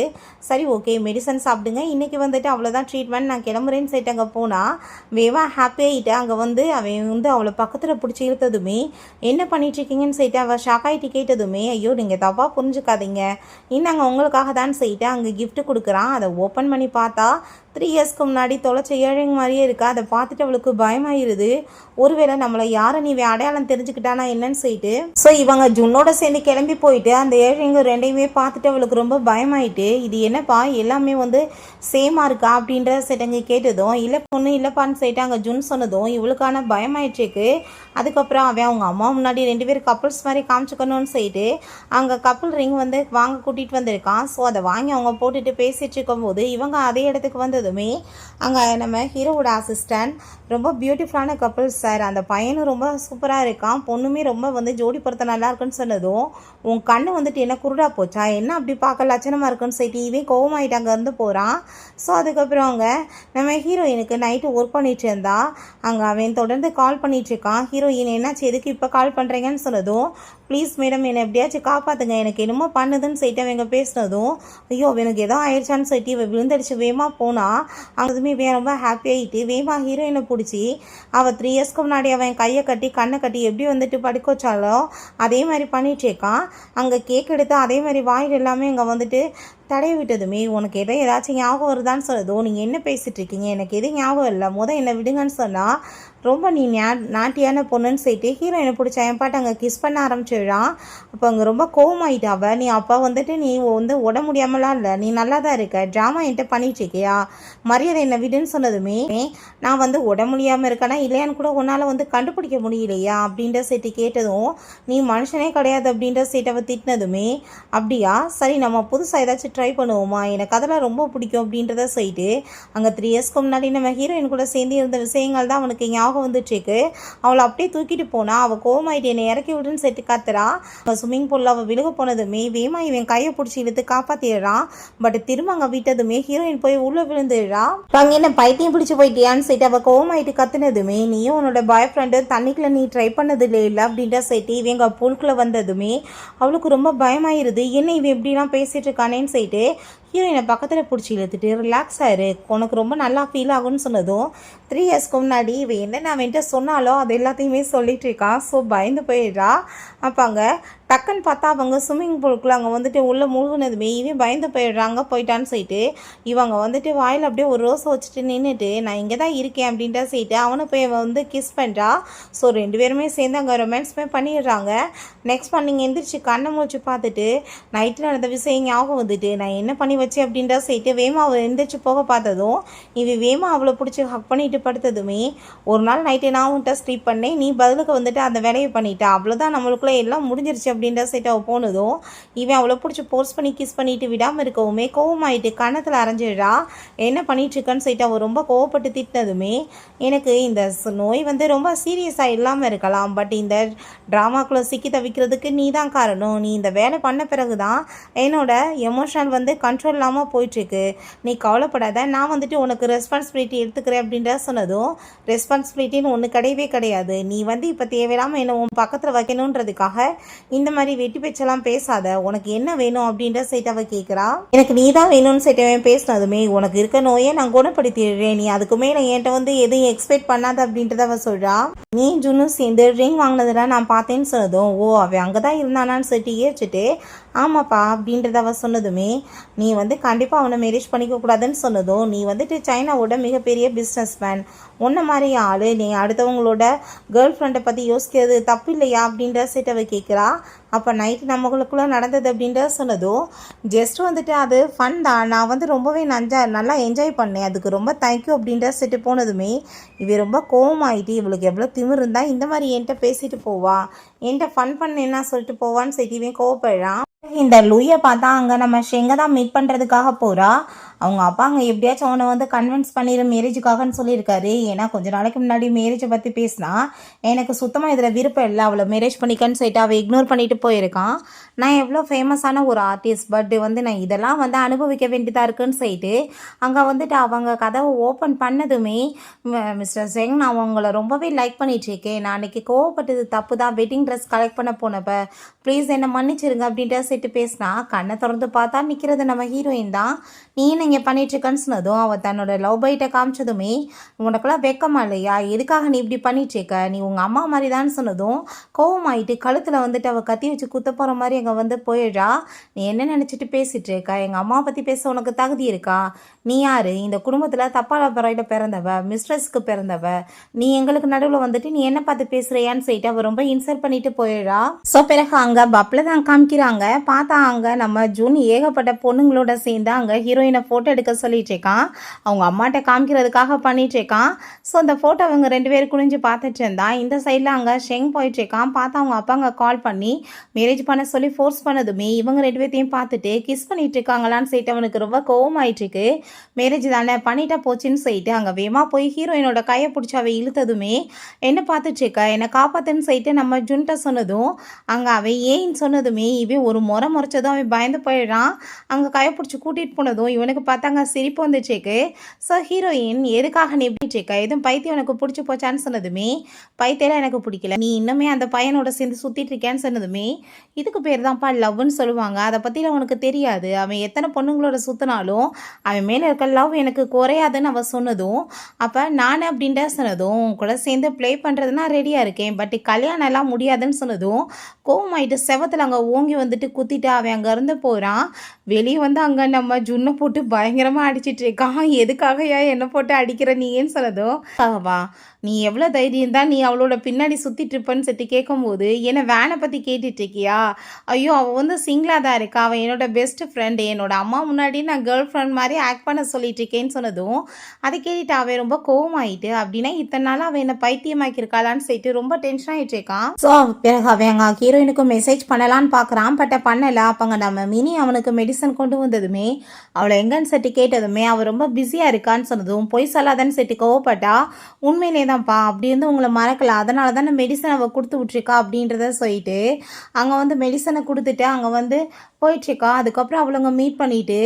சரி ஓகே மெடிசன் சாப்பிடுங்க, இன்றைக்கி வந்துட்டு அவ்வளோதான் ட்ரீட்மெண்ட், நான் கிளம்புறேன்னு சைட்டு அங்கே போனால் வேவா ஹாப்பியாகிட்டு அங்கே வந்து அவன் வந்து அவளை பக்கத்தில் பிடிச்சி இழுத்ததுமே என்ன பண்ணிகிட்ருக்கீங்கன்னு சொல்லிட்டு அவள் ஷாக் ஆகிட்டு கேட்டதுமே, ஐயோ நீங்கள் தப்பாக புரிஞ்சுக்காதீங்க, இந்தாங்க உங்களுக்காக தான் சொல்லிட்டு அங்கே கிஃப்ட் கொடுக்குறான். அதை ஓப்பன் பண்ணி பார்த்தா 3 இயர்ஸ்க்கு முன்னாடி தொலைச்ச ஏழைங்க மாதிரியே இருக்கா. அதை பார்த்துட்டு அவளுக்கு பயமாயிருது. ஒருவேளை நம்மளை யாரை நீ அடையாளம் தெரிஞ்சுக்கிட்டானா என்னன்னு சொல்லிட்டு ஸோ இவங்க ஜுன்னோட சேர்ந்து கிளம்பி போயிட்டு அந்த ஏழைங்க ரெண்டையுமே பார்த்துட்டு அவளுக்கு ரொம்ப பயமாயிட்டு, இது என்னப்பா எல்லாமே வந்து சேமாக இருக்கா அப்படின்ற செட்டங்க கேட்டதும், இல்லை பொண்ணு இல்லைப்பான்னு சொல்லிட்டு அங்கே ஜுன் சொன்னதும் இவளுக்கான பயமாயிடுச்சுக்கு. அதுக்கப்புறம் அவன் அவங்க அம்மா முன்னாடி 2 பேர் கப்புள்ஸ் மாதிரி காமிச்சுக்கணும்னு சொல்லிட்டு அங்கே கப்புள் ரிங் வந்து வாங்க கூட்டிகிட்டு வந்திருக்கான். ஸோ அதை வாங்கி அவங்க போட்டுட்டு பேசிட்டு இருக்கும்போது இவங்க அதே இடத்துக்கு வந்ததுமே அங்கே நம்ம ஹீரோவோட அசிஸ்டன்ட் ரொம்ப பியூட்டிஃபுல்லான கப்புள்ஸ் சார், அந்த பையனும் ரொம்ப சூப்பராக இருக்கான், பொண்ணுமே ரொம்ப வந்து ஜோடி பொறுத்த நல்லா இருக்குன்னு சொன்னதும், உன் கண்ணு வந்துட்டு என்ன குருடா போச்சா, என்ன அப்படி பார்க்க லட்சணமாக இருக்குன்னு சொல்லிட்டு இவன் கோவமாயிட்டு அங்கேருந்து போகிறான். ஸோ அதுக்கப்புறம் அவங்க நம்ம ஹீரோயினுக்கு நைட்டு ஒர்க் பண்ணிட்டு இருந்தா அங்கே அவன் தொடர்ந்து கால் பண்ணிட்டு இருக்கான். ஹீரோயின் என்னாச்சு எதுக்கு இப்போ கால் பண்ணுறீங்கன்னு சொன்னதும், ப்ளீஸ் மேடம் என்னை எப்படியாச்சும் காப்பாற்றுங்க, எனக்கு என்னமோ பண்ணுதுன்னு சொல்லிட்டு அவங்க பேசினதும், ஐயோ எனக்கு எதோ ஆயிடுச்சான்னு சொல்லிட்டு இவன் விழுந்தடிச்சு வேகமாக போனால் அங்கேதுமே இவன் ரொம்ப ஹாப்பியாகிட்டு வேகமாக ஹீரோயினை பிடிச்சி அவள் 3 இயர்ஸ்க்கு முன்னாடி அவன் கையை கட்டி கண்ணை கட்டி எப்படி வந்துட்டு படுக்க வச்சாலோ அதே மாதிரி பண்ணிகிட்ருக்கான். அங்கே கேக் எடுத்து அதே மாதிரி வாயில் எல்லாமே இங்கே வந்துட்டு தடவி விட்டதுமே, உனக்கு ஏதாச்சும் ஞாபகம் வருதான்னு சொன்னதோ, நீங்கள் என்ன பேசிகிட்டு இருக்கீங்க, எனக்கு எதுவும் ஞாபகம் இல்லை, என்னை விடுங்கன்னு சொன்னால் ரொம்ப நீ நாட்டியான பொண்ணுன்னு சொல்லிட்டு ஹீரோயினை பிடிச்ச என் பாட்டு அங்கே கிஸ் பண்ண ஆரம்பிச்சிடுறான். அப்போ அங்கே ரொம்ப கோவமாயிட்டாவ, நீ அப்போ வந்துட்டு நீ வந்து உட முடியாமலாம் இல்லை, நீ நல்லா தான் இருக்க, ட்ராமா என்கிட்ட பண்ணிட்டு இருக்கியா, மரியாதை என்னை விடுன்னு சொன்னதுமே, நான் வந்து உட முடியாமல் இருக்கேனா இல்லையான்னு கூட உன்னால் வந்து கண்டுபிடிக்க முடியலையா அப்படின்ற சீட்டு கேட்டதும், நீ மனுஷனே கிடையாது அப்படின்ற சீட்டை திட்டினதுமே, அப்படியா சரி நம்ம புதுசாக ஏதாச்சும் ட்ரை பண்ணுவோமா, எனக்கு அதெல்லாம் ரொம்ப பிடிக்கும் அப்படின்றத சொல்லிட்டு அங்கே 3 இயர்ஸ்க்கு முன்னாடி நம்ம ஹீரோயின் கூட சேர்ந்து இருந்த விஷயங்கள் தான் அவனுக்கு ஞாபகம் வந்துட்டுருக்கு. அவளை அப்படியே தூக்கிட்டு போனா அவள் கோவமாயிட்டு என்னை இறக்கி விடுன்னு சொல்லிட்டு காத்துறா. ஸ்விம்மிங் பூலில் அவள் விழுக போனதுமே வேமா இவன் கையை பிடிச்சி இழுத்து காப்பாற்றிடுறான். பட் திரும்ப அங்கே விட்டதுமே ஹீரோயின் போய் உள்ளே விழுந்துடுறா. அங்கே என்ன பைத்தியம் பிடிச்சி போயிட்டியான்னு சொல்லிட்டு அவள் கோவமாயிட்டு கத்துனதுமே, நீயும் உன்னோட பாய் ஃப்ரெண்டு தண்ணிக்குள்ள நீ ட்ரை பண்ணது இல்லை அப்படின்ற சொல்லிட்டு இவங்க பூலுக்குள்ளே வந்ததுமே அவளுக்கு ரொம்ப பயமாயிருது. என்ன இவன் எப்படிலாம் பேசிட்டு இருக்கானேன்னு சொல்லிட்டு ஹீரோயினை பக்கத்தில் பிடிச்சி இழுத்துட்டு ரிலாக்ஸ் ஆயிரு, உனக்கு ரொம்ப நல்லா ஃபீல் ஆகும்னு சொன்னதும் 3 இயர்ஸ்க்கு முன்னாடி இவன் என்ன நான் அவன்கிட்ட சொன்னாலோ அது எல்லாத்தையுமே சொல்லிட்டு இருக்கான். ஸோ பயந்து போயிடுறா. அப்போ அங்கே டக்குன்னு பார்த்தா அவங்க ஸ்விம்மிங் பூலுக்குள்ள அங்கே வந்துட்டு உள்ளே முழுகுனதுமே இவன் பயந்து போயிடுறாங்க போயிட்டான்னு சொல்லிட்டு இவங்க வந்துட்டு வாயில் அப்படியே ஒரு ரோஸை வச்சுட்டு நின்றுட்டு நான் இங்கே தான் இருக்கேன் அப்படின்ட்டு சொல்லிட்டு அவனை போய் வந்து கிஸ் பண்ணுறா. ஸோ 2 பேருமே சேர்ந்து அங்கே ரொமான்ஸுமே பண்ணிடுறாங்க. நெக்ஸ்ட் நீங்கள் எந்திரிச்சு கண்ணை முடிச்சு பார்த்துட்டு நைட்டில் நடந்த விஷயம் ஞாபகம் வந்துட்டு நான் என்ன பண்ணி வச்சு அப்படின்ற சொல்லிட்டு வேமா அவள் எந்திரிச்சு போக பார்த்ததும் இவன் வேமா அவளை பிடிச்சி ஹக் பண்ணிட்டு படுத்ததுமே, ஒரு நாள் நைட்டு நான் உன்ட்ட ஸ்லீப் பண்ணேன், நீ பதிலுக்கு வந்துட்டு அந்த வேலையை பண்ணிட்டா, அவ்வளோதான் நம்மளுக்குள்ளே எல்லாம் முடிஞ்சிருச்சு அப்படின்ற சைட்டு அவள் போனதும் இவன் அவளை பிடிச்சி போர்ஸ் பண்ணி கிஸ் பண்ணிட்டு விடாமல் இருக்கவுமே கோவமாயிட்டு கன்னத்தில் அரைஞ்சிடுறா. என்ன பண்ணிட்டுருக்கன்னு சொல்லிட்டு அவள் ரொம்ப கோவப்பட்டு திட்டினதுமே, எனக்கு இந்த நோய் வந்து ரொம்ப சீரியஸாக இல்லாமல் இருக்கலாம், பட் இந்த ட்ராமாக்குள்ளே சிக்கி தவிக்கிறதுக்கு நீ தான் காரணம், நீ இந்த வேலை பண்ண பிறகு தான் என்னோட எமோஷனல் வந்து கண்ட்ரோல் இல்லாமல் போயிட்டுருக்கு, நீ கவலைப்படாத, நான் வந்துட்டு உனக்கு ரெஸ்பான்சிபிலிட்டி எடுத்துக்கிறேன் அப்படின்ற சொன்னதும், ரெஸ்பான்சிபிலிட்டின்னு ஒன்று கிடையவே கிடையாது, நீ வந்து இப்போ தேவையில்லாமல் என்ன உன் பக்கத்தில் வைக்கணுன்றதுக்காக இந்த மாதிரி வெட்டி பேச்செல்லாம் பேசாத, உனக்கு என்ன வேணும் அப்படின்ற சைட்டு அவள் கேட்குறா. எனக்கு நீ தான் வேணும்னு சைட்டு அவன் பேசினதுமே, உனக்கு இருக்க நோயை நான் குணப்படுத்திடுறேன், நீ அதுக்கு மேலே என்கிட்ட வந்து எதுவும் எக்ஸ்பெக்ட் பண்ணாத அப்படின்றத அவள் சொல்கிறா. நீ ஜுன்னும் சேர்ந்து ரிங் வாங்கினதெல்லாம் நான் பார்த்தேன்னு சொன்னதும், ஓ அவன் அங்கே தான் இருந்தானான்னு சொல்லிட்டு ஏறிச்சிட்டு ஆமாப்பா அப்படின்றத அவள் சொன்னதுமே, நீ வந்து கண்டிப்பாக அவனை மேரேஜ் பண்ணிக்க கூடாதுன்னு சொன்னதும், நீ வந்துட்டு சைனாவோட மிகப்பெரிய பிஸ்னஸ் மேன், உன்ன மாதிரி ஆள், நீ அடுத்தவங்களோட கேர்ள் ஃப்ரெண்டை பற்றி யோசிக்கிறது தப்பு இல்லையா அப்படின்ற சீட்டவை கேட்குறா. அப்போ நைட்டு நம்மளுக்குள்ளே நடந்தது அப்படின்ற சொன்னதும், ஜஸ்ட் வந்துட்டு அது ஃபன் தான், நான் வந்து ரொம்பவே நல்லா என்ஜாய் பண்ணேன், அதுக்கு ரொம்ப தேங்க்யூ அப்படின்ற சீட்டு போனதுமே இவ ரொம்ப கோவமாயிட்டு, இவளுக்கு எவ்வளோ திமிர் இருந்தால் இந்த மாதிரி என்கிட்ட பேசிட்டு போவா, என்கிட்ட ஃபன் பண்ணேன்னா சொல்லிட்டு போவான்னு சொல்லிட்டு இவன் கோவப்படுறான். இந்த லூயை பார்த்தா அங்கே நம்ம ஷெங்கை தான் மீட் பண்ணுறதுக்காக போகிறா. அவங்க அப்பாங்க எப்படியாச்சும் அவனை வந்து கன்வின்ஸ் பண்ணிடு மேரேஜுக்காகன்னு சொல்லியிருக்காரு. ஏன்னா கொஞ்ச நாளைக்கு முன்னாடி மேரேஜை பற்றி பேசினா எனக்கு சுத்தமாக இதில் விருப்பம் இல்லை, அவளை மேரேஜ் பண்ணிக்கன்னு சொல்லிட்டு அவள் இக்னோர் பண்ணிட்டு போயிருக்கான். நான் எவ்வளோ ஃபேமஸான ஒரு ஆர்டிஸ்ட், பட் வந்து நான் இதெல்லாம் வந்து அனுபவிக்க வேண்டியதாக இருக்குன்னு சொல்லிட்டு அங்கே வந்துட்டு அவங்க கதவை ஓப்பன் பண்ணதுமே, மிஸ்டர் செங் நான் உங்களை ரொம்பவே லைக் பண்ணிட்டுருக்கேன், நான் அன்றைக்கி கோவப்பட்டது தப்பு தான், வெட்டிங் ட்ரெஸ் கலெக்ட் பண்ண போனப்போ ப்ளீஸ் என்னை மன்னிச்சிருங்க அப்படின்ட்டு சொல்லிட்டு பேசினா, கண்ணை திறந்து பார்த்தா நிற்கிறது நம்ம ஹீரோயின் தான். நீ நீங்கள் பண்ணிட்டுருக்கன்னு சொன்னதும் அவள் தன்னோட லவ் பைட்டை காமிச்சதுமே, உனக்கெல்லாம் வெக்கமா இல்லையா, எதுக்காக நீ இப்படி பண்ணிட்டுருக்க, நீ உங்கள் அம்மா மாதிரி தான் சொன்னதும் கோவமாயிட்டு கழுத்தில் வந்துட்டு அவள் கத்தி வச்சு குத்த போகிற மாதிரி அங்கே வந்து போயிடுறா. நீ என்ன நினச்சிட்டு பேசிகிட்டு இருக்கா, எங்கள் அம்மா பற்றி பேச உனக்கு தகுதி இருக்கா, நீ யார், இந்த குடும்பத்தில் தப்பான பறையில் பிறந்தவ, மிஸ்ட்ரஸ்க்கு பிறந்தவ, நீ எங்களுக்கு நடுவில் வந்துட்டு நீ என்ன பார்த்து பேசுகிறியான்னு சொல்லிட்டு அவள் ரொம்ப இன்சல்ட் பண்ணிட்டு போயிடுறா. ஸோ பிறகு அங்கே பப்பில் தான் காமிக்கிறாங்க. பார்த்தா அங்கே நம்ம ஜூன் ஏகப்பட்ட பொண்ணுங்களோட சேர்ந்து அங்கே ஹீரோயினை ஃபோட்டோ எடுக்க சொல்லிட்டு இருக்கான், அவங்க அம்மாட்ட காமிக்கிறதுக்காக பண்ணிட்டு இருக்கான். ஸோ அந்த ஃபோட்டோ அவங்க 2 பேரும் குனிஞ்சு பார்த்துட்டு இருந்தா. இந்த சைடில் அங்கே ஷெங் போயிட்டு இருக்கான். பார்த்தா அவங்க அப்பா அங்கே கால் பண்ணி மேரேஜ் பண்ண சொல்லி ஃபோர்ஸ் பண்ணதுமே இவங்க 2 பேர்த்தையும் பார்த்துட்டு கிஸ் பண்ணிட்டு இருக்காங்களான்னு சொல்லிட்டு அவனுக்கு ரொம்ப கோவமாயிட்டு இருக்கு. மேரேஜ் தானே பண்ணிட்டா போச்சுன்னு சொல்லிட்டு அங்கே வேமா போய் ஹீரோயினோட கையை பிடிச்சி அவ இழுத்ததுமே, என்ன பார்த்துட்டு இருக்கா, என்னை காப்பாத்துன்னு சொல்லிட்டு நம்ம ஜுன்ட்ட சொன்னதும் அங்கே அவன் ஏன்னு சொன்னதுமே இவன் ஒரு முறைச்சதும் அவன் பயந்து போயிடுறான். அங்கே கையை பிடிச்சி கூட்டிகிட்டு போனதும் இவனுக்கு பார்த்தாங்க சிரிப்பு வந்துச்சேக்கு. ஸோ ஹீரோயின் எதுக்காக நீ எப்படி இருக்கா, எதுவும் பைத்தியம் எனக்கு பிடிச்சி போச்சான்னு சொன்னதுமே, பைத்தியெல்லாம் எனக்கு பிடிக்கல, நீ இன்னுமே அந்த பையனோட சேர்ந்து சுற்றிட்டு இருக்கேன்னு சொன்னதுமே, இதுக்கு பேர் தான்ப்பா லவ்னு சொல்லுவாங்க, அதை பற்றிலாம் உனக்கு தெரியாது, அவன் எத்தனை பொண்ணுங்களோட சுற்றினாலும் அவன் மேலே இருக்க லவ் எனக்கு குறையாதுன்னு அவள் சொன்னதும், அப்போ நான் அப்படின்ட்டு சொன்னதும், உன் கூட சேர்ந்து ப்ளே பண்ணுறதுனா ரெடியாக இருக்கேன், பட் கல்யாணம் எல்லாம் முடியாதுன்னு சொன்னதும் கோவமாயிட்டு செவத்தில் அங்கே ஓங்கி வந்துட்டு குத்திட்டு அவன் அங்கேருந்து போகிறான். வெளியே வந்து அங்கே நம்ம ஜுன்னை போட்டு பயங்கரமாக அடிச்சிட்டு இருக்கான். எதுக்காகயா என்னை போட்டு அடிக்கிற நீன்னு சொன்னதும், வா நீ எவ்வளோ தைரியம் தான் நீ அவளோட பின்னாடி சுற்றிட்டு இருப்பன்னு சொல்லி கேட்கும்போது, என்னை வேனை பற்றி கேட்டுட்டு இருக்கியா, ஐயோ அவள் வந்து சிங்கிளாக தான் இருக்கா, அவன் என்னோட பெஸ்ட் ஃப்ரெண்டு, என்னோட அம்மா முன்னாடி நான் கேர்ள் ஃப்ரெண்ட் மாதிரி ஆக்ட் பண்ண சொல்லிட்டு இருக்கேன்னு சொன்னதும் அதை கேட்டுட்டு அவன் ரொம்ப கோவமாயிட்டு, அப்படின்னா இத்தனை நாள் அவன் என்னை பைத்தியமாக்கியிருக்காளான்னு சொல்லிட்டு ரொம்ப டென்ஷன் ஆகிட்டு இருக்கான். ஸோ பிறகு அவன் எங்கள் ஹீரோயினுக்கு மெசேஜ் பண்ணலான்னு பார்க்குறான், பட் பண்ணலை. அப்போங்க நம்ம மினி அவனுக்கு மெடிசன் கொண்டு வந்ததுமே அவளை எங்கன்னு செட்டு கேட்டதுமே அவள் ரொம்ப பிஸியாக இருக்கான்னு சொன்னதும், பொய் சொல்லாதன்னு செட்டு கோவப்பட்டா, உண்மையிலே தான்ப்பா அப்படி வந்து உங்களை மறக்கல, அதனால தான் மெடிசன் அவள் கொடுத்து விட்ருக்கா அப்படின்றத சொல்லிட்டு அங்கே வந்து மெடிசனை கொடுத்துட்டு அங்கே வந்து போயிட்டுருக்கா. அதுக்கப்புறம் அவளுங்க மீட் பண்ணிவிட்டு,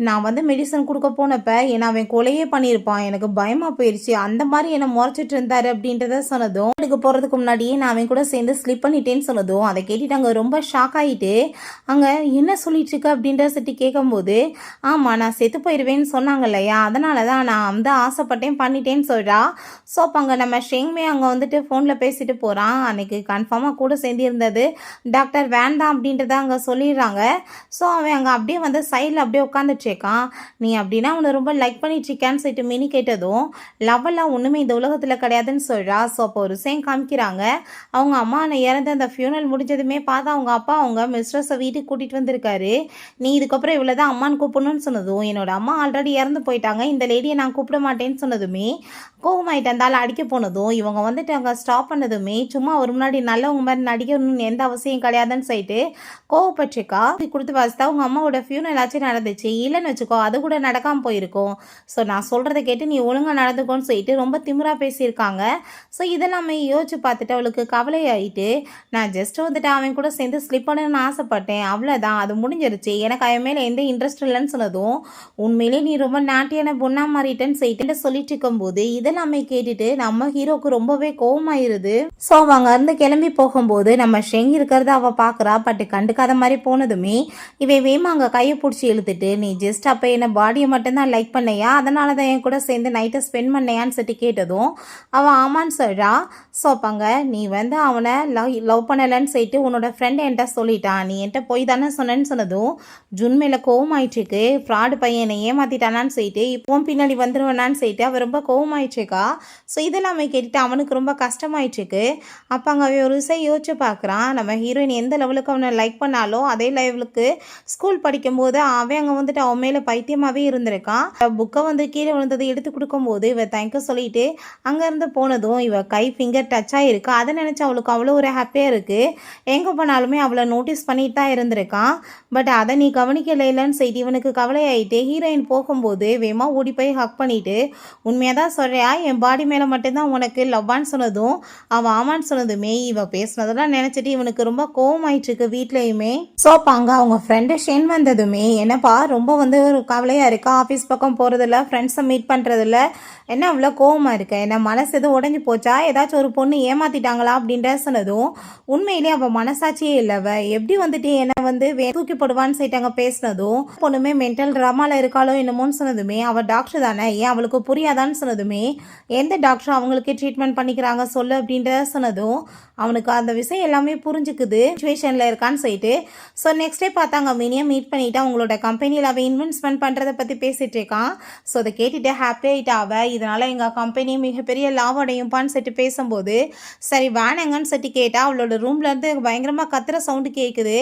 நான் வந்து மெடிசன் கொடுக்க போனப்போ என்னை அவன் கொலையே பண்ணியிருப்பான், எனக்கு பயமாக போயிடுச்சு, அந்த மாதிரி என்னை முறைச்சிட்டு இருந்தார் அப்படின்றத சொன்னதும், எனக்கு போகிறதுக்கு முன்னாடியே நான் அவன் கூட சேர்ந்து ஸ்லிப் பண்ணிட்டேன்னு சொன்னதும் அதை கேட்டுட்டு அங்கே ரொம்ப ஷாக் ஆகிட்டு அங்கே என்ன சொல்லிட்டு இருக்க அப்படின்ற சட்டி கேட்கும்போது, ஆமாம் நான் செத்து போயிடுவேன்னு சொன்னாங்க இல்லையா, அதனால தான் நான் வந்து ஆசைப்பட்டேன் பண்ணிட்டேன்னு சொல்கிறா. ஸோ அப்போ அங்கே நம்ம ஷெங்மே அங்கே வந்துட்டு ஃபோனில் பேசிட்டு போகிறான். அன்றைக்கி கன்ஃபார்மாக கூட சேர்ந்து இருந்தது டாக்டர் வேண்டாம் அப்படின்றத அங்கே சொல்லிடுறாங்க. ஸோ அவன் அங்கே அப்படியே வந்து சைடில் அப்படியே உட்காந்துட்ருக்கான். நீ அப்படின்னா அவனை ரொம்ப லைக் பண்ணிட்டுருக்கான்னு சொல்லிட்டு மினி கேட்டதும், லவ்வெல்லாம் ஒன்றுமே இந்த உலகத்தில் கிடையாதுன்னு சொல்கிறா. ஸோ அப்போ ஒரு சீன் காமிக்கிறாங்க. அவங்க அம்மா இறந்து அந்த ஃபியூனல் முடிஞ்சதுமே பார்த்தா அவங்க அப்பா அவங்க மிஸ்ட்ரஸை வீட்டுக்கு கூட்டிகிட்டு வந்திருக்காரு. நீ இதுக்கப்புறம் இவ்வளோ தான் அம்மான்னு கூப்பிடணும்னு சொன்னதும், என்னோட அம்மா ஆல்ரெடி இறந்து போயிட்டாங்க, இந்த லேடியை நான் கூப்பிட மாட்டேன்னு சொன்னதுமே கோவமாயிட்டு இருந்தாலும் அடிக்க போனதும் இவங்க வந்துட்டு அங்கே ஸ்டாப் பண்ணதுமே, சும்மா ஒரு முன்னாடி நல்லவங்க மாதிரி நடிக்கணும்னு எந்த அவசியம் கிடையாதுன்னு சொல்லிட்டு கோவப்பட்டிருக்கா. கொடுத்து வாசித்தா உங்கள் அம்மாவோட ஃபியூனல் ஆச்சும் நடந்துச்சு, இல்லைன்னு வச்சுக்கோ அது கூட நடக்காமல் போயிருக்கும், ஸோ நான் சொல்கிறத கேட்டு நீ ஒழுங்காக நடந்துக்கோன்னு சொல்லிட்டு ரொம்ப திமிராக பேசியிருக்காங்க. ஸோ இதெல்லாமே யோசிச்சு பார்த்துட்டு அவளுக்கு கவலையாயிட்டு, நான் ஜஸ்ட் வந்துட்டு அவன் கூட சேர்ந்து ஸ்லிப் பண்ணணும்னு ஆசைப்பட்டேன், அவ்வளோதான், அது முடிஞ்சிருச்சு, எனக்கு அவன் மேலே எந்த இன்ட்ரெஸ்ட் இல்லைன்னு சொன்னதும், உண்மையிலே நீ ரொம்ப நாட்டியான பொண்ணா மாறிட்டேன்னு சொல்லிட்டு இருக்கும்போது இதெல்லாமே கேட்டுட்டு நம்ம ஹீரோக்கு ரொம்பவே கோவமாயிருது. ஸோ அவங்க இருந்து கிளம்பி போகும்போது நம்ம ஷெங் இருக்கிறத அவள் பார்க்குறா. பட் கண்டுக்காத மாதிரி போனதுமே இவன் வேமா அங்கே கையை பிடிச்சி இழுத்துட்டு, நீ ஜஸ்ட் அப்போ என்ன பாடியை மட்டும்தான் லைக் பண்ணையா, அதனால தான் என் கூட சேர்ந்து நைட்டை ஸ்பெண்ட் பண்ணையான்னு சொல்லி கேட்டதும் அவள் ஆமான்னு சொல்கிறா. ஸோ அப்பாங்க நீ வந்து அவனை லவ் பண்ணலைன்னு சொல்லிட்டு உன்னோட ஃப்ரெண்ட் என்கிட்ட சொல்லிட்டான், நீ என்கிட்ட போய் தானே சொன்னேன்னு சொன்னதும் ஜுன் மேலே கோவமாயிட்டுருக்கு, ஃப்ராடு பையன் என்னை ஏமாற்றிட்டானான்னு சொல்லிட்டு இப்போவும் பின்னாடி வந்துடுவேனான்னு சொல்லிட்டு அவள் ரொம்ப கோவமாயிட்டுருக்கா. ஸோ இதெல்லாமே கேட்டுட்டு அவனுக்கு ரொம்ப கஷ்டமாயிட்டுருக்கு. அப்போ அங்கே அவன் ஒரு விஷயம் யோசிச்சு பார்க்குறான், நம்ம ஹீரோயின் எந்த லெவலுக்கு அவனை லைக் பண்ணாலும் அதே லெவலுக்கு ஸ்கூல் படிக்கும்போது அவன் அங்கே வந்துட்டு அவன் மேலே பைத்தியமாகவே இருந்திருக்கான். புக்கை வந்து கீழே விழுந்ததை எடுத்து கொடுக்கும்போது இவ தேங்க்யூ சொல்லிட்டு அங்கேருந்து போனதும் இவ கை ஃபிங்கர் டச் ஆகிருக்கு. அதை நினச்சி அவளுக்கு அவ்வளோ ஒரு ஹாப்பியாக இருக்குது. எங்கே போனாலுமே அவளை நோட்டீஸ் பண்ணிட்டு தான் இருந்திருக்கான். பட் அதை நீ கவனிக்கல இல்லைன்னு செய்து இவனுக்கு கவலை ஆகிட்டு ஹீரோயின் போகும்போது வேமா ஓடி போய் ஹக் பண்ணிட்டு உண்மையாக தான் சொல்றியா, என் பாடி மேலே மட்டும்தான் உனக்கு லவ்வான்னு சொன்னதும் அவன் ஆமான்னு சொன்னதுமே இவ பேசுனதெல்லாம் நினச்சிட்டு இவனுக்கு ரொம்ப கோவமாயிட்டு இருக்கு வீட்லேயுமே. ஸோ அப்போ அங்கே அவங்க ஃப்ரெண்டு ஷென் வந்ததுமே என்னப்பா ரொம்ப ஒரு கவலையாக இருக்கா, ஆஃபீஸ் பக்கம் போகிறதில்ல, ஃப்ரெண்ட்ஸை மீட் பண்ணுறதில்ல, என்ன அவ்வளோ கோவமாக இருக்க, என்ன மனசு எதுவும் உடஞ்சி போச்சா, ஏதாச்சும் ஒரு பொண்ணு ஏமாத்திட்டாங்களா அப்படின்ற சொன்னதும் உண்மையிலேயே அவள் மனசாட்சியே இல்லைவ எப்படி என்ன தூக்கி போடுவான்னு சொல்லிட்டாங்க பேசினதும் பொண்ணுமே மென்டல் ட்ராமாவில் இருக்காளோ என்னமோன்னு சொன்னதுமே அவள் டாக்டர் தானே ஏன் அவளுக்கு புரியாதான்னு சொன்னதுமே எந்த டாக்டர் அவங்களுக்கே ட்ரீட்மெண்ட் பண்ணிக்கிறாங்க சொல்லு அப்படின்ற சொன்னதும் அவனுக்கு அந்த விஷயம் எல்லாமே புரிஞ்சுக்குது சுச்சுவேஷனில் இருக்கான்னு சொல்லிட்டு. ஸோ நெக்ஸ்ட் டே பார்த்தாங்க மினியை மீட் பண்ணிவிட்டு அவங்களோட கம்பெனியில் அவள் இன்வெஸ்ட்மெண்ட் பண்ணுறதை பற்றி பேசிகிட்டு இருக்கான். ஸோ அதை கேட்டுட்டு ஹாப்பி ஆகிட்டா அவள், இதனால் எங்கள் கம்பெனி மிகப்பெரிய லாபம் அடையும்ப்பான்னு சொல்லிட்டு பேசும்போது சரி வேணாங்கன்னு சொல்லிட்டு கேட்டால் அவளோட ரூம்லேருந்து பயங்கரமாக கத்துற சவுண்டு கேட்குது.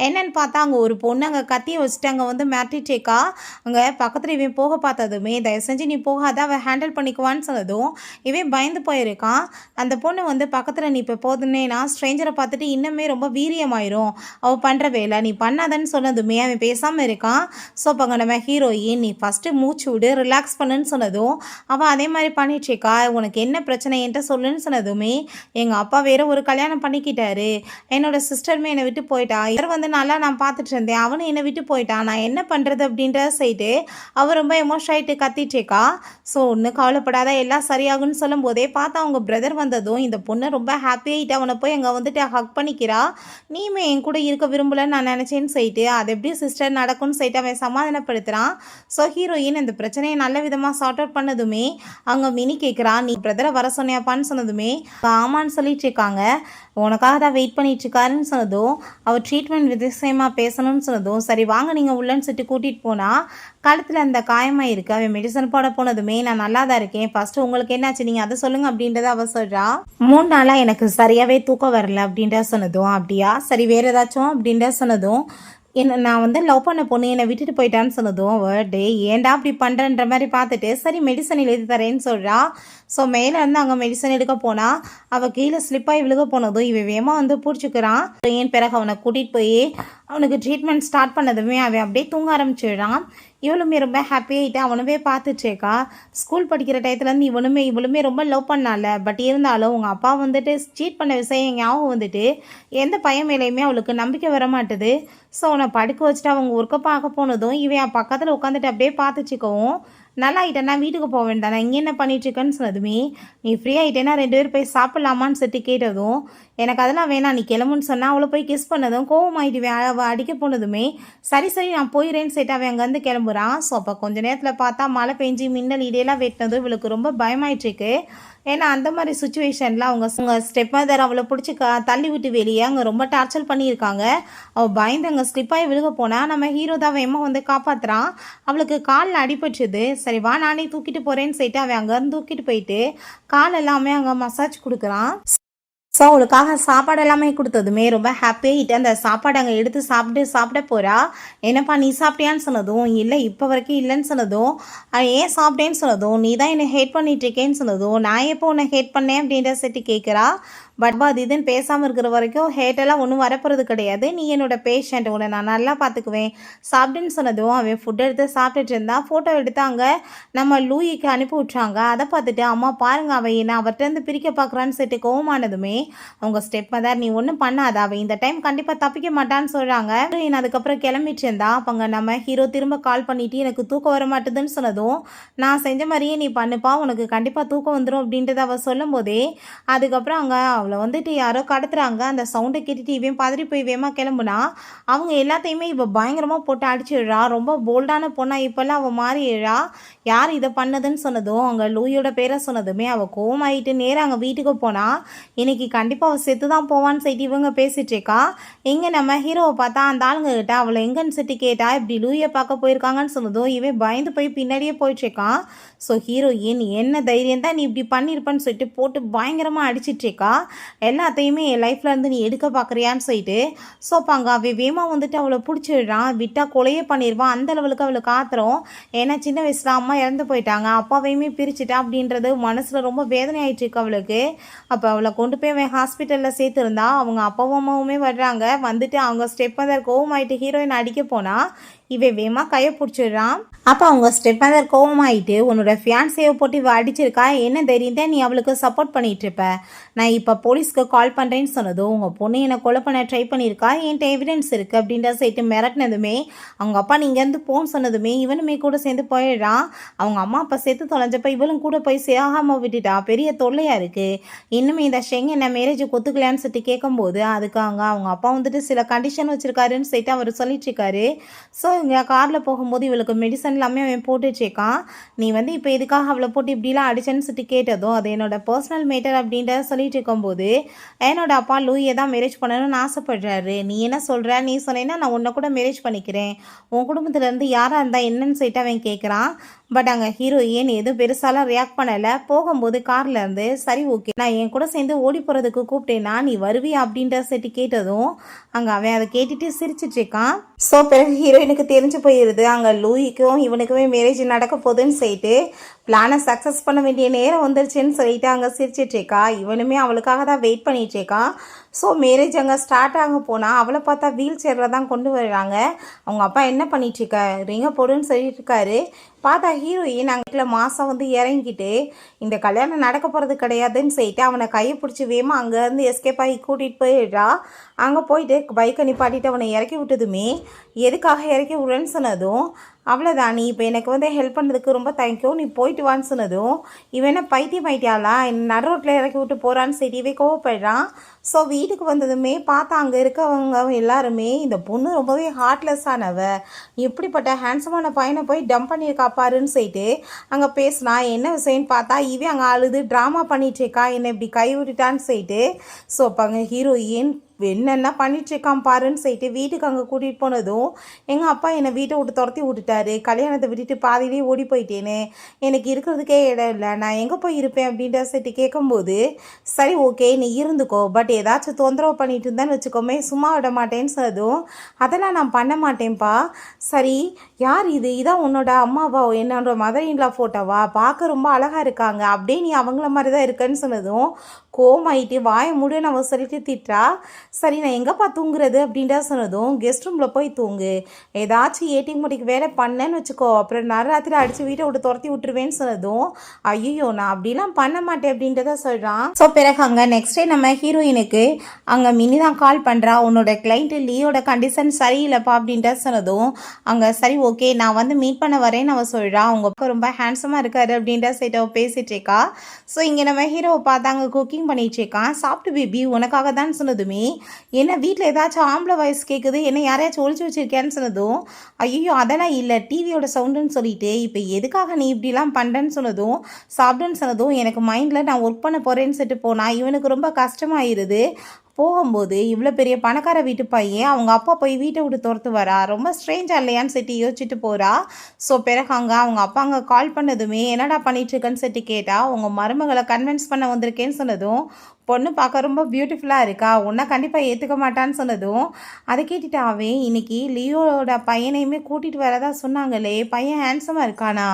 என்னன்னு பார்த்தா அங்கே ஒரு பொண்ணு அங்கே கத்தியை வச்சுட்டு அங்கே மிரட்டிட்டேக்கா. அங்கே பக்கத்தில் இவன் போக பார்த்ததுமே தயவு செஞ்சு நீ போகாத, அவள் ஹேண்டில் பண்ணிக்குவான்னு சொன்னதும் இவன் பயந்து போயிருக்கான். அந்த பொண்ணு பக்கத்தில் நீ இப்போ போதுன்னேனா ஸ்ட்ரேஞ்சரை பார்த்துட்டு இன்னுமே ரொம்ப வீரியமாயிரும், அவள் பண்ணுற வேலை நீ பண்ணாதன்னு சொன்னதுமே அவன் பேசாமல் இருக்கான். ஸோ இப்போ அங்கே நம்ம ஹீரோயின் நீ ஃபஸ்ட்டு மூச்சு விடு ரிலாக்ஸ் பண்ணுன்னு சொன்னதும் அவள் அதே மாதிரி பண்ணிட்டுருக்கா. உனக்கு என்ன பிரச்சனை என்கிட்ட சொல்லுன்னு சொன்னதுமே எங்கள் அப்பா வேற ஒரு கல்யாணம் பண்ணிக்கிட்டாரு, என்னோட சிஸ்டருமே என்னை விட்டு போயிட்டா, இவர் நல்லா நான் பார்த்துட்டு இருந்தேன், அவனும் என்னை விட்டு போயிட்டான், நான் என்ன பண்ணுறது அப்படின்ற சைட்டு அவள் ரொம்ப எமோஷன் ஆகிட்டு கத்திட்டுருக்கா. ஸோ ஒன்றும் கவலைப்படாத எல்லாம் சரியாகும்னு சொல்லும் போதே பார்த்தா அவங்க பிரதர் வந்ததும் இந்த பொண்ணு ரொம்ப ஹாப்பி ஆகிட்டு அவனை போய் அங்கே ஹக் பண்ணிக்கிறா. நீமே என் கூட இருக்க விரும்பலன்னு நான் நினச்சேன்னு சொல்லிட்டு அது எப்படி சிஸ்டர் நடக்கும்னு சொல்லிட்டு அவன் சமாதானப்படுத்துகிறான். ஸோ ஹீரோயின் இந்த பிரச்சனையை நல்ல விதமாக சார்ட் அவுட் பண்ணதுமே அவங்க மினி கேட்குறான் நீ பிரதரை வர சொன்னியாப்பான்னு சொன்னதுமே ஆமான்னு சொல்லிட்டு இருக்காங்க. உனக்காக தான் வெயிட் பண்ணிட்டு இருக்காருன்னு சொன்னதும் அவர் ட்ரீட்மெண்ட் விஷயமாக பேசணும்னு சொன்னதும் சரி வாங்க நீங்கள் உள்ளன்னு சொல்லிட்டு கூட்டிகிட்டு போனால் கழுத்தில் அந்த காயமாக இருக்குது. அவன் மெடிசன் போட போனதுமே நான் நல்லா தான் இருக்கேன், ஃபஸ்ட்டு உங்களுக்கு என்னாச்சு நீங்கள் அதை சொல்லுங்கள் அப்படின்றத அவள் சொல்கிறா. 3 நாளாக எனக்கு சரியாகவே தூக்கம் வரல அப்படின்ற சொன்னதும் அப்படியா சரி வேறு ஏதாச்சும் அப்படின்ற சொன்னதும் நான் லவ் பண்ண பொண்ணு என்னை விட்டுட்டு போயிட்டான்னு சொன்னதும் அவள் டே ஏன்டா அப்படி பண்ணுறன்ற மாதிரி பார்த்துட்டு சரி மெடிசன் எழுதி தரேன்னு சொல்கிறா. ஸோ மேலே இருந்து அங்கே மெடிசன் எடுக்க போனால் அவள் கீழே ஸ்லிப்பாகி விழுக போனதும் இவன் வேகமாக பிடிச்சிக்கிறான். ஏன் பிறகு அவனை கூட்டிகிட்டு போய் அவனுக்கு ட்ரீட்மெண்ட் ஸ்டார்ட் பண்ணதுமே அவன் அப்படியே தூங்க ஆரம்பிச்சிடுறான். இவளுமே ரொம்ப ஹாப்பியாகிட்டு அவனுமே பார்த்துச்சேக்கா. ஸ்கூல் படிக்கிற டயத்துலேருந்து இவளுமே ரொம்ப லவ் பண்ணால, பட் இருந்தாலும் உங்கள் அப்பா சீட் பண்ண விஷயம் ஞாபகம் எந்த பையன் மேலேயுமே அவளுக்கு நம்பிக்கை வர மாட்டுது. ஸோ அவனை படுக்க வச்சுட்டு அவங்க ஒர்க்கை பார்க்க போனதும் இவன் பக்கத்தில் உட்காந்துட்டு அப்படியே பார்த்துச்சிக்கவும் நல்லா ஆகிட்டேன்னா வீட்டுக்கு போக வேண்டாம், இங்கே என்ன பண்ணிட்டுருக்கேன்னு சொன்னதுமே நீ ஃப்ரீ ஆகிட்டேன்னா 2 பேரும் போய் சாப்பிட்லாமான்னு சொல்லிட்டு கேட்டதும் எனக்கு அதெல்லாம் வேணாம் நீ கிளம்புன்னு சொன்னால் அவளை போய் கிஸ் பண்ணதும் கோவமாயிட்டு அவள் அடிக்க போனதுமே சரி நான் போயிடுறேன்னு சொல்லிட்டு அவன் அங்கேருந்து கிளம்புறான். ஸோ அப்போ கொஞ்சம் நேரத்தில் பார்த்தா மழை பெஞ்சு மின்னல் இடையெல்லாம் வெட்டினதும் இவளுக்கு ரொம்ப பயமாயிட்டுருக்கு. ஏன்னா அந்த மாதிரி சுச்சுவேஷனில் அவங்க ஸ்டெப் மதர் அவளை பிடிச்சி தள்ளி விட்டு வெளியே அங்கே ரொம்ப டார்ச்சர் பண்ணியிருக்காங்க. அவள் பயந்து அங்கே ஸ்லிப்பாகி விழுக போனால் நம்ம ஹீரோ தான் வேகமாக காப்பாற்றுறான். அவளுக்கு காலில் அடிபட்டுது. சரி வா நானே தூக்கிட்டு போகிறேன்னு சொல்லிட்டு அவன் அங்கேருந்து தூக்கிட்டு போயிட்டு கால் எல்லாமே அங்கே மசாஜ் கொடுக்குறான். ஸோ அவளுக்காக சாப்பாடு எல்லாமே கொடுத்ததுமே ரொம்ப ஹாப்பியாகிட்டு அந்த சாப்பாடு அங்கே எடுத்து சாப்பிட போகிறா. என்னப்பா நீ சாப்பிட்டியான்னு சொன்னதும் இல்லை இப்போ வரைக்கும் இல்லைன்னு சொன்னதும் ஏன் சாப்பிட்டேன்னு சொன்னதும் நீ தான் என்னை ஹேட் பண்ணிட்டுருக்கேன்னு சொன்னதும் நான் எப்போ உன்னை ஹேட் பண்ணேன் அப்படின்ற செட்டு கேட்குறா. பட் அது இதுன்னு பேசாமல் இருக்கிற வரைக்கும் ஹேட்டெல்லாம் ஒன்றும் வரப்போகிறது கிடையாது, நீ என்னோட பேஷண்ட், உன்னை நான் நல்லா பார்த்துக்குவேன் சாப்பிட்டுன்னு சொன்னதும் அவன் ஃபுட் எடுத்து சாப்பிட்டுட்டு இருந்தான். ஃபோட்டோ எடுத்தாங்க நம்ம லூயிக்கு அனுப்பி விட்றாங்க. அதை பார்த்துட்டு அம்மா பாருங்க அவன் என்ன அவர்கிட்ட பிரிக்க பார்க்குறான்னு சொல்லிட்டு கோவமானதுமே அவங்க ஸ்டெப் மதர் நீ ஒன்றும் பண்ணாத, அவன் இந்த டைம் கண்டிப்பாக தப்பிக்க மாட்டான்னு சொல்கிறாங்க. அதுக்கப்புறம் கிளம்பிட்டு இருந்தா அப்போ நம்ம ஹீரோ திரும்ப கால் பண்ணிட்டு எனக்கு தூக்கம் வர மாட்டுதுன்னு சொன்னதும் நான் செஞ்ச மாதிரியே நீ பண்ணுப்பா உனக்கு கண்டிப்பாக தூக்கம் வந்துடும் அப்படின்றத அவள் சொல்லும் போதே அதுக்கப்புறம் அங்கே அவளை யாரோ கடத்துறாங்க. அந்த சவுண்டை கேட்டுட்டு இவன் பதறி போய் வேகமாக கிளம்புனா அவங்க எல்லாத்தையுமே இவள் பயங்கரமாக போட்டு அடிச்சிடுறா. ரொம்ப போல்டான பொண்ணா இப்போல்லாம் அவள் மாறிடுறா. யார் இதை பண்ணதுன்னு சொன்னதும் அங்கே லூயோட பேரை சொன்னதுமே அவள் கோவமாயிட்டு நேராக அங்கே வீட்டுக்கு போனால் இன்னைக்கு கண்டிப்பாக அவள் செத்து தான் போவான்னு சொல்லிட்டு இவங்க பேசிட்டு இருக்கா. எங்கே நம்ம ஹீரோவை பார்த்தா அந்த ஆளுங்க கிட்ட அவளை எங்கன்னு சொல்லிட்டு கேட்டா இப்படி லூயை பார்க்க போயிருக்காங்கன்னு சொன்னதும் இவன் பயந்து போய் பின்னாடியே போயிட்டுருக்கான். ஸோ ஹீரோயின் என்ன தைரியம் தான் நீ இப்படி பண்ணியிருப்பேன்னு சொல்லிட்டு போட்டு பயங்கரமாக அடிச்சிட்ருக்கா. எல்லாத்தையுமே என் லைஃப்பில் இருந்து நீ எடுக்க பார்க்குறியான்னு சொல்லிட்டு ஸோ அப்போ அங்கே அவள் வேகமாக அவளை பிடிச்சிடுறான். விட்டால் கொலையே பண்ணிடுவான். அந்த லெவலுக்கு அவளுக்கு ஆத்திரம். ஏன்னா சின்ன வயசில் அம்மா இறந்து போயிட்டாங்க, அப்பாவையுமே பிரிச்சுட்டா அப்படின்றது மனசில் ரொம்ப வேதனை ஆகிட்டுருக்கு அவளுக்கு. அப்போ அவளை கொண்டு போய் அவன் ஹாஸ்பிட்டலில் சேர்த்துருந்தா அவங்க அப்பாவும் அம்மாவுமே வர்றாங்க. அவங்க ஸ்டெப் மதர் கோவமாயிட்டு ஹீரோயின் அடிக்க போனால் இவன் வேமா கையை பிடிச்சிடுறான். அப்போ அவங்க ஸ்டெப் மதர் கோவமாயிட்டு, உன்னோட ஃபியான்ஸையை போட்டு இவ அடிச்சிருக்கா, என்ன தெரியுதா நீ அவளுக்கு சப்போர்ட் பண்ணிட்டு இருப்ப, நான் இப்போ போலீஸ்க்கு கால் பண்ணுறேன்னு சொன்னதும் உங்கள் பொண்ணு என்னை கொலை பண்ண ட்ரை பண்ணியிருக்கா, என்கிட்ட எவிடன்ஸ் இருக்குது அப்படின்ற சைட்டு மிரட்டினதுமே அவங்க அப்பா நீ இங்கேருந்து போன்னு சொன்னதுமே இவனுமே கூட சேர்ந்து போயிடுறான். அவங்க அம்மா அப்பா சேர்த்து தொலைஞ்சப்ப இவளும் கூட போய் சேகாமல் விட்டுட்டா, பெரிய தொல்லையாக இருக்குது. இன்னுமே இந்த ஷெங் என்ன மேரேஜ் கொத்துக்கலையான்னு சொல்லிட்டு கேட்கும்போது அதுக்காக அவங்க அப்பா வந்துட்டு சில கண்டிஷன் வச்சுருக்காருன்னு சொல்லிட்டு அவர் சொல்லிட்டு இருக்காரு. ஸோ இங்கே காரில் போகும்போது இவளுக்கு மெடிசன் எல்லாமே அவன் போட்டுட்ருக்கான். நீ வந்து இப்போ எதுக்காக அவளை போட்டு இப்படிலாம் அடிச்சேன்னு சொல்லிட்டு கேட்டதும் அது என்னோட பர்சனல் மேட்டர் அப்படின்ற சொல்லிட்டு இருக்கும்போது என்னோட அப்பா லூயை தான் மேரேஜ் பண்ணணும்னு ஆசைப்படுறாரு, நீ என்ன சொல்கிற, நீ சொன்னேன்னா நான் உன்னை கூட மேரேஜ் பண்ணிக்கிறேன், உன் குடும்பத்துலேருந்து யாராக இருந்தால் என்னன்னு சொல்லிட்டு அவன் கேட்குறான். பட் அங்கே ஹீரோயின் எதுவும் பெருசாலாம் ரியாக்ட் பண்ணலை. போகும்போது காரில் இருந்து சரி ஓகே நான் என் கூட சேர்ந்து ஓடி போகிறதுக்கு கூப்பிட்டேன்னா நீ வருவியா அப்படின்ற செட்டு கேட்டதும் அங்கே அவன் அதை கேட்டுட்டு சிரிச்சிட்ருக்கான். ஸோ பிறகு ஹீரோயினுக்கு தெரிஞ்சு போயிடுது அங்கே லூயிக்கும் இவனுக்குமே மேரேஜ் நடக்க போகுதுன்னு சொல்லிட்டு பிளானை சக்ஸஸ் பண்ண வேண்டிய நேரம் வந்துருச்சுன்னு சொல்லிட்டு அங்கே சிரிச்சிட்ருக்கா. இவனுமே அவளுக்காக தான் வெயிட் பண்ணிகிட்ருக்கான். ஸோ மேரேஜ் அங்கே ஸ்டார்ட் ஆக போனால் அவளை பார்த்தா வீல் சேரில் தான் கொண்டு வர்றாங்க. அவங்க அப்பா என்ன பண்ணிகிட்ருக்க ரிங்க போடுன்னு சொல்லிட்டு இருக்காரு. பார்த்தா ஹீரோயின் அங்கே மாதம் வந்து இறங்கிட்டு இந்த கல்யாணம் நடக்க போகிறது கிடையாதுன்னு சொல்லிட்டு அவனை கையை பிடிச்சி வேமா அங்கேருந்து எஸ்கேப் ஆகி கூட்டிகிட்டு போயிடுறா. அங்கே போயிட்டு பைக்கை நிப்பாட்டிட்டு அவனை இறக்கி விட்டதுமே எதுக்காக இறக்கி விடுறேன்னு சொன்னதும் அவ்வளோதான் நீ இப்போ எனக்கு வந்து ஹெல்ப் பண்ணுறதுக்கு ரொம்ப தேங்க்யூ நீ போயிட்டு வான்னு சொன்னதும் இவன் என்ன பைத்தியமாயிட்டாளா நடு ரோட்டில் இறக்கி விட்டு போகிறான்னு சொல்லிட்டுவே கோவப்படுறான். ஸோ வீட்டுக்கு வந்ததுமே பார்த்தா அங்கே இருக்கவங்க எல்லாருமே இந்த பொண்ணு ரொம்பவே ஹார்ட்லெஸ் ஆனவ, எப்படிப்பட்ட ஹேண்ட்ஸமான பையனை போய் டம்ப் பண்ணியிருக்காப்பாருன்னு சொல்லிட்டு அங்கே பேசினா என்ன விஷயம்னு பார்த்தா இவன் அங்கே அழுது ட்ராமா பண்ணிகிட்ருக்கா என்னை இப்படி கை விட்டுட்டான்னு சொல்லிட்டு. ஸோ அப்போ அங்கே ஹீரோயின் என்னென்ன பண்ணிகிட்ருக்கான் பாருன்னு சொல்லிட்டு வீட்டுக்கு அங்கே கூட்டிகிட்டு போனதும் எங்கள் அப்பா என்னை வீட்டை விட்டு துரத்தி விட்டுட்டாரு, கல்யாணத்தை விட்டுட்டு பாதியிலே ஓடி போயிட்டேன்னு, எனக்கு இருக்கிறதுக்கே இடம் இல்லை, நான் எங்கே போய் இருப்பேன் அப்படின்ற சொல்லிட்டு கேட்கும்போது சரி ஓகே நீ இருந்துக்கோ, பட் ஏதாச்சும் தொந்தரவு பண்ணிட்டு இருந்தேன்னு வச்சுக்கோமே சும்மா விட மாட்டேன்னு சொன்னதும் அதெல்லாம் நான் பண்ண மாட்டேன்ப்பா. சரி யார் இது, இதான் உன்னோட அம்மாவா, என்னோட மதர் இன்லா ஃபோட்டோவா, பார்க்க ரொம்ப அழகாக இருக்காங்க, அப்படியே நீ அவங்கள மாதிரி தான் இருக்கேன்னு சொன்னதும் கோமாயிட்டு வாயை மூடு நம்ம சொல்லிட்டு திட்டா. சரி நான் எங்கேப்பா தூங்குறது அப்படின்றா சொன்னதும் கெஸ்ட் ரூமில் போய் தூங்கு, ஏதாச்சும் ஏடிஎம் முடிக்கு வேலை பண்ணேன்னு வச்சுக்கோ அப்புறம் நடுராத்திரி அடித்து வீட்டை விட்டு துரத்தி விட்டுருவேன்னு சொன்னதும் ஐயோ நான் அப்படிலாம் பண்ண மாட்டேன் அப்படின்றத சொல்கிறான். ஸோ பிறகு அங்கே நெக்ஸ்ட் டே நம்ம ஹீரோயினுக்கு அங்கே மினி தான் கால் பண்ணுறா, உன்னோட கிளைண்ட்டு லீயோட கண்டிஷன் சரியில்லைப்பா அப்படின்ற சொன்னதும் அங்கே சரி ஓகே நான் வந்து மீட் பண்ண வரேன்னு அவள் சொல்கிறான். அவங்க அப்பா ரொம்ப ஹேண்ட்ஸமாக இருக்காரு அப்படின்ற சைட் அவள் பேசிகிட்டு இருக்கா. ஸோ இங்கே நம்ம ஹீரோவை பார்த்தாங்க குக்கிங் பண்ணிட்டு இருக்கான். சாப்பிட்டு பேபி உனக்காக தான் சொன்னதுமே என்ன வீட்டில் ஏதாச்சும் ஆம்பளை வாய்ஸ் கேட்குது, என்ன யாரையாச்சும் ஒழிச்சு வச்சிருக்கேன்னு சொன்னதும் ஐயோ அதெல்லாம் இல்லை டிவியோட சவுண்டுன்னு சொல்லிட்டு இப்போ எதுக்காக நீ இப்படிலாம் பண்ணுறேன்னு சொன்னதும் சாப்பிடுன்னு சொன்னதும் எனக்கு மைண்டில் நான் ஒர்க் பண்ண போகிறேன்னு சொல்லிட்டு போனால் இவனுக்கு ரொம்ப கஷ்டமாயிருது. போகும்போது இவ்வளோ பெரிய பணக்கார வீட்டு பையன் அவங்க அப்பா போய் வீட்டை விட்டு துரத்து வரா, ரொம்ப ஸ்ட்ரேஞ்சாக இல்லையான்னு சொல்லிட்டு யோசிச்சுட்டு போகிறா. ஸோ பிறகு அங்கே அவங்க அப்பா அங்கே கால் பண்ணதுமே என்னடா பண்ணிட்டுருக்கேன்னு சொல்லிட்டு கேட்டால் உங்கள் மருமகளை கன்வின்ஸ் பண்ண வந்திருக்கேன்னு சொன்னதும் பொண்ணு பார்க்க ரொம்ப பியூட்டிஃபுல்லாக இருக்கா, உன்னை கண்டிப்பாக ஏற்றுக்க மாட்டான்னு சொன்னதும் அதை கேட்டுட்டு அவன் இன்னைக்கு லியோட பையனையுமே கூட்டிகிட்டு வரதா சொன்னாங்களே, பையன் ஹேண்ட்ஸமாக இருக்கானா,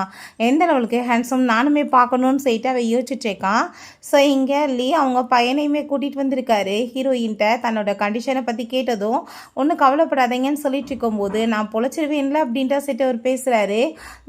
எந்த லெவலுக்கு ஹேண்ட்ஸம் நானுமே பார்க்கணுன்னு சொல்லிட்டு அவன் யோசிச்சுட்ருக்கான். ஸோ இங்கே லியோ அவங்க பையனையுமே கூட்டிகிட்டு வந்திருக்காரு. ஹீரோயின்ட்ட தன்னோட கண்டிஷனை பற்றி கேட்டதும் ஒன்றும் கவலைப்படாதீங்கன்னு சொல்லிட்டு இருக்கும்போது நான் பொழைச்சிருவேன்ல அப்படின்ற சொல்லிட்டு அவர் பேசுகிறாரு.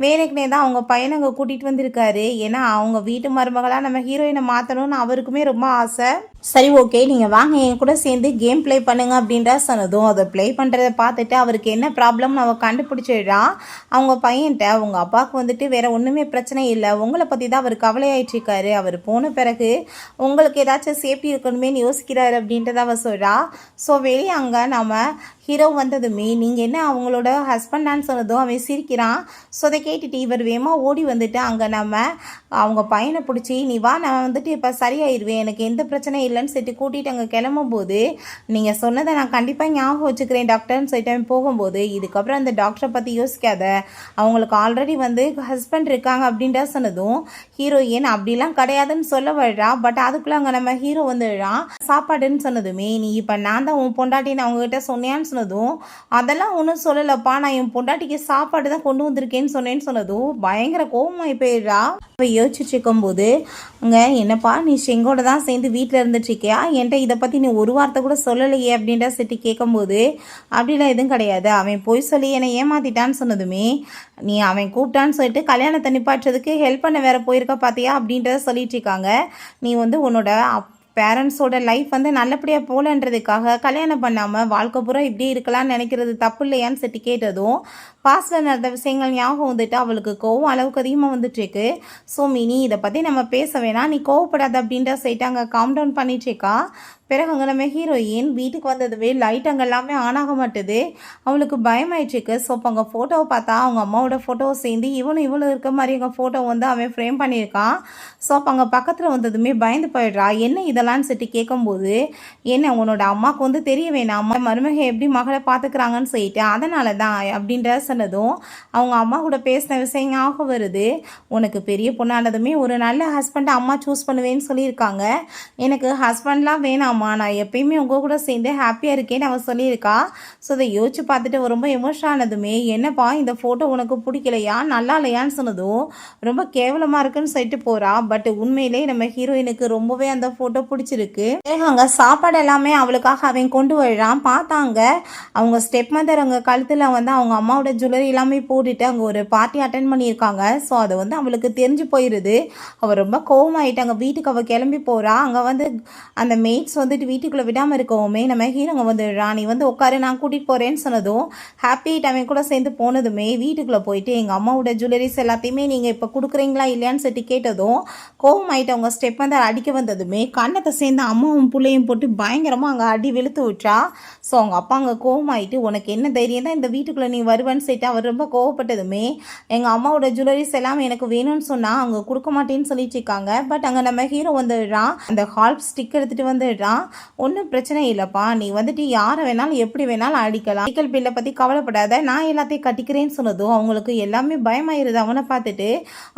வேலைக்குனே தான் அவங்க பையனை அங்கே கூட்டிகிட்டு வந்திருக்காரு, ஏன்னா அவங்க வீட்டு மருமகளாக நம்ம ஹீரோயினை மாற்றணும்னு அவருக்குமே ரொம்ப ஆசை. சரி ஓகே நீங்கள் வாங்க என் கூட சேர்ந்து கேம் ப்ளே பண்ணுங்க அப்படின்றா சொன்னதும் அதை ப்ளே பண்ணுறதை பார்த்துட்டு அவருக்கு என்ன ப்ராப்ளம்னு அவள் கண்டுபிடிச்சிடுறான். அவங்க பையன்ட்ட உங்கள் அப்பாவுக்கு வந்துட்டு வேறு ஒன்றுமே பிரச்சனை இல்லை, உங்களை பற்றி தான் அவர் கவலையாயிட்ருக்காரு, அவர் போன பிறகு உங்களுக்கு ஏதாச்சும் சேஃப்டி இருக்கணுமேனு யோசிக்கிறாரு அப்படின்றத அவள் சொல்கிறா. ஸோ வெளியே அங்கே நம்ம ஹீரோ வந்ததுமே நீங்கள் என்ன அவங்களோட ஹஸ்பண்டான்னு சொன்னதும் அவன் சிரிக்கிறான். ஸோ அதை கேட்டுட்டு இவர் வேமா ஓடி வந்துட்டு அங்கே நம்ம அவங்க பையனை பிடிச்சி நீ வா நான் வந்துட்டு இப்போ சரியாயிருவேன் எனக்கு எந்த பிரச்சனையும் இல்லைன்னு சொல்லிட்டு கூட்டிகிட்டு அங்கே கிளம்பும் போது நீங்கள் சொன்னதை நான் கண்டிப்பாக ஞாபகம் வச்சுக்கிறேன் டாக்டர்னு சொல்லிட்டு அவன் போகும்போது இதுக்கப்புறம் அந்த டாக்டரை பற்றி யோசிக்காத, அவங்களுக்கு ஆல்ரெடி வந்து ஹஸ்பண்ட் இருக்காங்க அப்படின்றா சொன்னதும் ஹீரோயின் அப்படிலாம் கிடையாதுன்னு சொல்ல வர்றா. பட் அதுக்குள்ளே அங்கே நம்ம ஹீரோ வந்துடுறான். சாப்பாடுன்னு சொன்னதுமே நீ இப்போ நான் தான் உன் பொண்டாட்டின்னு அவங்ககிட்ட சொன்னியான்னு சொன்னதும் அதெல்லாம் ஒன்றும் சொல்லலப்பா, நான் என் பொண்டாட்டிக்கு சாப்பாடு தான் கொண்டு வந்திருக்கேன்னு சொன்னேன்னு சொன்னதும் பயங்கர கோபமாகி போயிடுறா. அவள் யோசிச்சுட்டு இருக்கும்போது அங்கே என்னப்பா நீ செங்கோட தான் சேர்ந்து வீட்டு வீட்டில் இருந்துட்டுருக்கியா, என்கிட்ட இதை பற்றி நீ ஒரு வார்த்தை கூட சொல்லலையே அப்படின்ற சிட்டி கேட்கும்போது, அப்படிலாம் எதுவும் கிடையாது, அவன் பொய் சொல்லி என்னை ஏமாத்திட்டான்னு சொன்னதுமே, நீ அவன் கூப்பிட்டான்னு சொல்லிட்டு கல்யாணத்தை நிப்பாட்டுறதுக்கு ஹெல்ப் பண்ண வேற போயிருக்க பார்த்தியா அப்படின்றத சொல்லிட்டு இருக்காங்க. நீ வந்து உன்னோட பேரண்ட்ஸோட லைஃப் வந்து நல்லபடியாக போகலன்றதுக்காக கல்யாணம் பண்ணாமல் வாழ்க்கை பூரா இப்படி இருக்கலாம்னு நினைக்கிறது தப்பு இல்லையான்னு சிட்டி கேட்டதும், பாஸ்டில் நடந்த விஷயங்கள் ஞாபகம் வந்துட்டு அவளுக்கு கோவம் அளவுக்கு அதிகமாக வந்துட்டுருக்கு. ஸோ மினி இதை பற்றி நம்ம பேச வேணாம், நீ கோவப்படாத அப்படின்ற சைட்டு அங்கே காம் டவுன் பண்ணிட்டுருக்கா. பிறகு அங்கே நம்ம ஹீரோயின் வீட்டுக்கு வந்ததுவே லைட் அங்கே எல்லாமே ஆன் ஆக மாட்டுது. அவளுக்கு பயமாயிட்டுருக்கு. ஸோ அப்போ அங்கே ஃபோட்டோவை பார்த்தா அவங்க அம்மாவோட ஃபோட்டோவை சேர்ந்து இவளும் இருக்க மாதிரி எங்கள் ஃபோட்டோ வந்து அவன் ஃப்ரேம் பண்ணியிருக்கான். ஸோ அப்போ அங்கே பக்கத்தில் வந்ததுமே பயந்து போயிடுறா. என்ன இதெல்லாம் சொல்லிட்டு கேட்கும்போது, என்ன உன்னோட அம்மாவுக்கு வந்து தெரிய வேணாம் அம்மா மருமக எப்படி மகளை பார்த்துக்கிறாங்கன்னு சொல்லிட்டு, அதனால தான் அப்படின்ற சொன்னதும் அவங்க அம்மா கூட பேசின விஷயம் ஞாபகம் வருது. உனக்கு பெரிய பொண்ணானதுமே ஒரு நல்ல ஹஸ்பண்டை அம்மா சூஸ் பண்ணுவேன்னு சொல்லியிருக்காங்க. எனக்கு ஹஸ்பண்ட்லாம் வேணாம், நான் எப்பயுமே உங்கள் கூட சேர்ந்து ஹாப்பியாக இருக்கேன்னு அவள் சொல்லியிருக்கா. ஸோ அதை யோசிச்சு பார்த்துட்டு ரொம்ப எமோஷன் ஆனதுமே, என்னப்பா இந்த ஃபோட்டோ உனக்கு பிடிக்கலையா நல்லா இல்லையான்னு சொன்னதும் ரொம்ப கேவலமாக இருக்குன்னு சொல்லிட்டு போகிறா. பட் உண்மையிலே நம்ம ஹீரோயினுக்கு ரொம்பவே அந்த ஃபோட்டோ பிடிச்சிருக்கு. அங்கே சாப்பாடு எல்லாமே அவளுக்காக அவன் கொண்டு வர்றான். பார்த்தாங்க அவங்க ஸ்டெப் மதர் அங்கே கழுத்தில் வந்து அவங்க அம்மாவோட ஜுவல்லரி எல்லாமே போட்டுட்டு அங்கே ஒரு பார்ட்டி அட்டென்ட் பண்ணியிருக்காங்க. ஸோ அது வந்து அவளுக்கு தெரிஞ்சு போயிடுது. அவள் ரொம்ப கோவமாயிட்டு அங்கே வீட்டுக்கு அவள் கிளம்பி போகிறா. அங்கே வந்து அந்த மெய்ட்ஸ் வந்துட்டு வீட்டுக்குள்ளே விடாமல் இருக்கவுமே நம்ம ஹீரோங்க வந்து ராணி வந்து உட்காரு நான் கூட்டிகிட்டு போகிறேன்னு சொன்னதும் ஹாப்பி அவன் கூட சேர்ந்து போனதுமே வீட்டுக்குள்ளே போயிட்டு எங்கள் அம்மாவோட ஜுவல்லரிஸ் எல்லாத்தையுமே நீங்கள் இப்போ கொடுக்குறீங்களா இல்லையான்னு சொல்லி கேட்டதும் கோவம் ஆகிட்டு அவங்க ஸ்டெப் வந்து அடிக்க வந்ததுமே கண்ணத்தை சேர்ந்து அம்மாவும் பிள்ளையும் போட்டு பயங்கரமாக அங்கே அடி வெளுத்து விட்டா. ஸோ அவங்க அப்பா அங்கே கோவம் ஆகிட்டு உனக்கு என்ன தைரியம் தான் இந்த வீட்டுக்குள்ளே நீ வருவேன்னு சொல்லிட்டு அவர் ரொம்ப கோவப்பட்டதுமே எங்கள் அம்மாவோட ஜுவல்லரிஸ் எல்லாம் எனக்கு வேணும்னு சொன்னால் அவங்க கொடுக்க மாட்டேன்னு சொல்லிட்டு இருக்காங்க. பட் அங்கே நம்ம ஹீரோ வந்துடுறான். அந்த ஹால் ஸ்டிக் எடுத்துகிட்டு வந்துடுறான். ஒன்றும் பிரச்சனை இல்லைப்பா, நீ வந்துட்டு யாரை வேணாலும் எப்படி வேணாலும் அடிக்கலாம், மெடிக்கல் பில்லை பற்றி கவலைப்படாத, நான் எல்லாத்தையும் கட்டிக்கிறேன்னு சொன்னதும் அவங்களுக்கு எல்லாமே பயமாயிருது. அவனை பார்த்துட்டு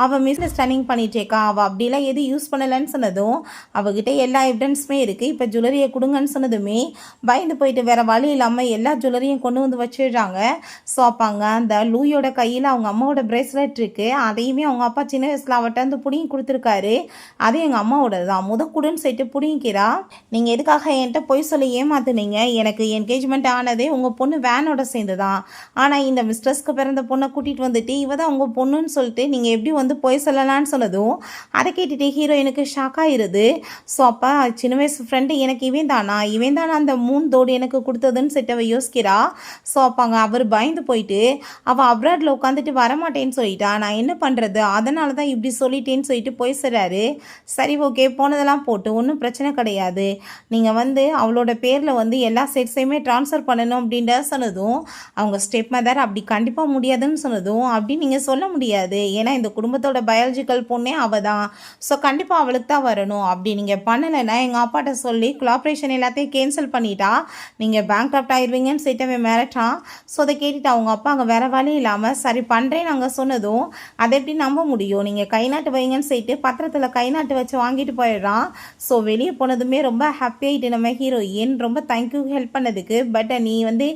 அவள் மிஸ் ஸ்டனிங் பண்ணிட்டேக்கா, அவள் அப்படிலாம் எதுவும் யூஸ் பண்ணலைன்னு சொன்னதும் அவகிட்ட எல்லா எவிடன்ஸுமே இருக்குது, இப்போ ஜுவல்லரியை கொடுங்கன்னு சொன்னதுமே பயந்து போயிட்டு வேற வழி இல்லாமல் எல்லா ஜுவல்லரியும் கொண்டு வந்து வச்சிடுறாங்க. ஸோ அப்பாங்க அந்த லூயோட கையில் அவங்க அம்மாவோட பிரேஸ்லெட் இருக்குது, அதையுமே அவங்க அப்பா சின்ன வயசில் அவட்ட வந்து பிடிங்கி கொடுத்துருக்காரு. அதே எங்கள் அம்மாவோட தான் முதக்குடுன்னு சொல்லிட்டு பிடிங்கிறா. நீங்கள் எதுக்காக என்கிட்ட பொய் சொல்லி ஏமாத்துனீங்க, எனக்கு என்கேஜ்மெண்ட் ஆனதே உங்கள் பொண்ணு வேனோட சேர்ந்து தான், ஆனால் இந்த மிஸ்ட்ரஸ்க்கு பிறந்த பொண்ணை கூட்டிகிட்டு வந்துட்டு இவ தான் உங்கள் பொண்ணுன்னு சொல்லிட்டு நீங்கள் எப்படி வந்து பொய் சொல்லலான்னு சொன்னதும் அதை கேட்டுட்டு ஹீரோயினுக்கு ஷாக் ஆகிருது. ஸோ அப்போ சின்ன வயசு ஃப்ரெண்டு எனக்கு இவன் தானா அந்த 3 தோடு எனக்கு கொடுத்ததுன்னு சொல்லிட்டு அவள் யோசிக்கிறா. ஸோ அப்பாங்க அவர் பயந்து போயிட்டு அவள் அப்ராடில் உட்காந்துட்டு வரமாட்டேன்னு சொல்லிட்டா, நான் என்ன பண்ணுறது, அதனால தான் இப்படி சொல்லிட்டேன்னு சொல்லிட்டு போய் சொல்கிறாரு. சரி ஓகே போனதெல்லாம் போட்டு ஒன்றும் பிரச்சனை கிடையாது, நீங்கள் வந்து அவளோட பேரில் வந்து எல்லா செட்ஸையுமே ட்ரான்ஸ்ஃபர் பண்ணணும் அப்படின்ற சொன்னதும் அவங்க ஸ்டெப் மதர் அப்படி கண்டிப்பாக முடியாதுன்னு சொன்னதும் அப்படி நீங்கள் சொல்ல முடியாது, ஏன்னா இந்த குடும்பத்தோட பயாலஜிக்கல் பொண்ணே அவள் தான், ஸோ கண்டிப்பாக அவளுக்கு தான் வரணும், அப்படி நீங்கள் பண்ணலைன்னா எங்கள் அப்பாட்ட சொல்லி கொலாபரேஷன் எல்லாத்தையும் கேன்சல் பண்ணிட்டா நீங்கள் பேங்க் அப்ட் ஆயிடுவீங்கன்னு சொல்லிட்டு மிரட்டான். ஸோ அதை கேட்டுட்டு அவங்க அப்பா அங்கே வேறு வழி இல்லாமல் சரி பண்ணுறேன்னு நாங்கள் சொன்னதும் அதை எப்படி நம்ப முடியும், நீங்கள் கை நாட்டு வைங்கன்னு சொல்லிட்டு பத்திரத்தில் கை நாட்டு வச்சு வாங்கிட்டு போயிடுறான். ஸோ வெளியே போனதுமே ரொம்ப ஹாப்பியாகிட்டு நம்ம ஹீரோயின் ரொம்ப தேங்க்யூ ஹெல்ப் பண்ணதுக்கு, பட் நீ வந்து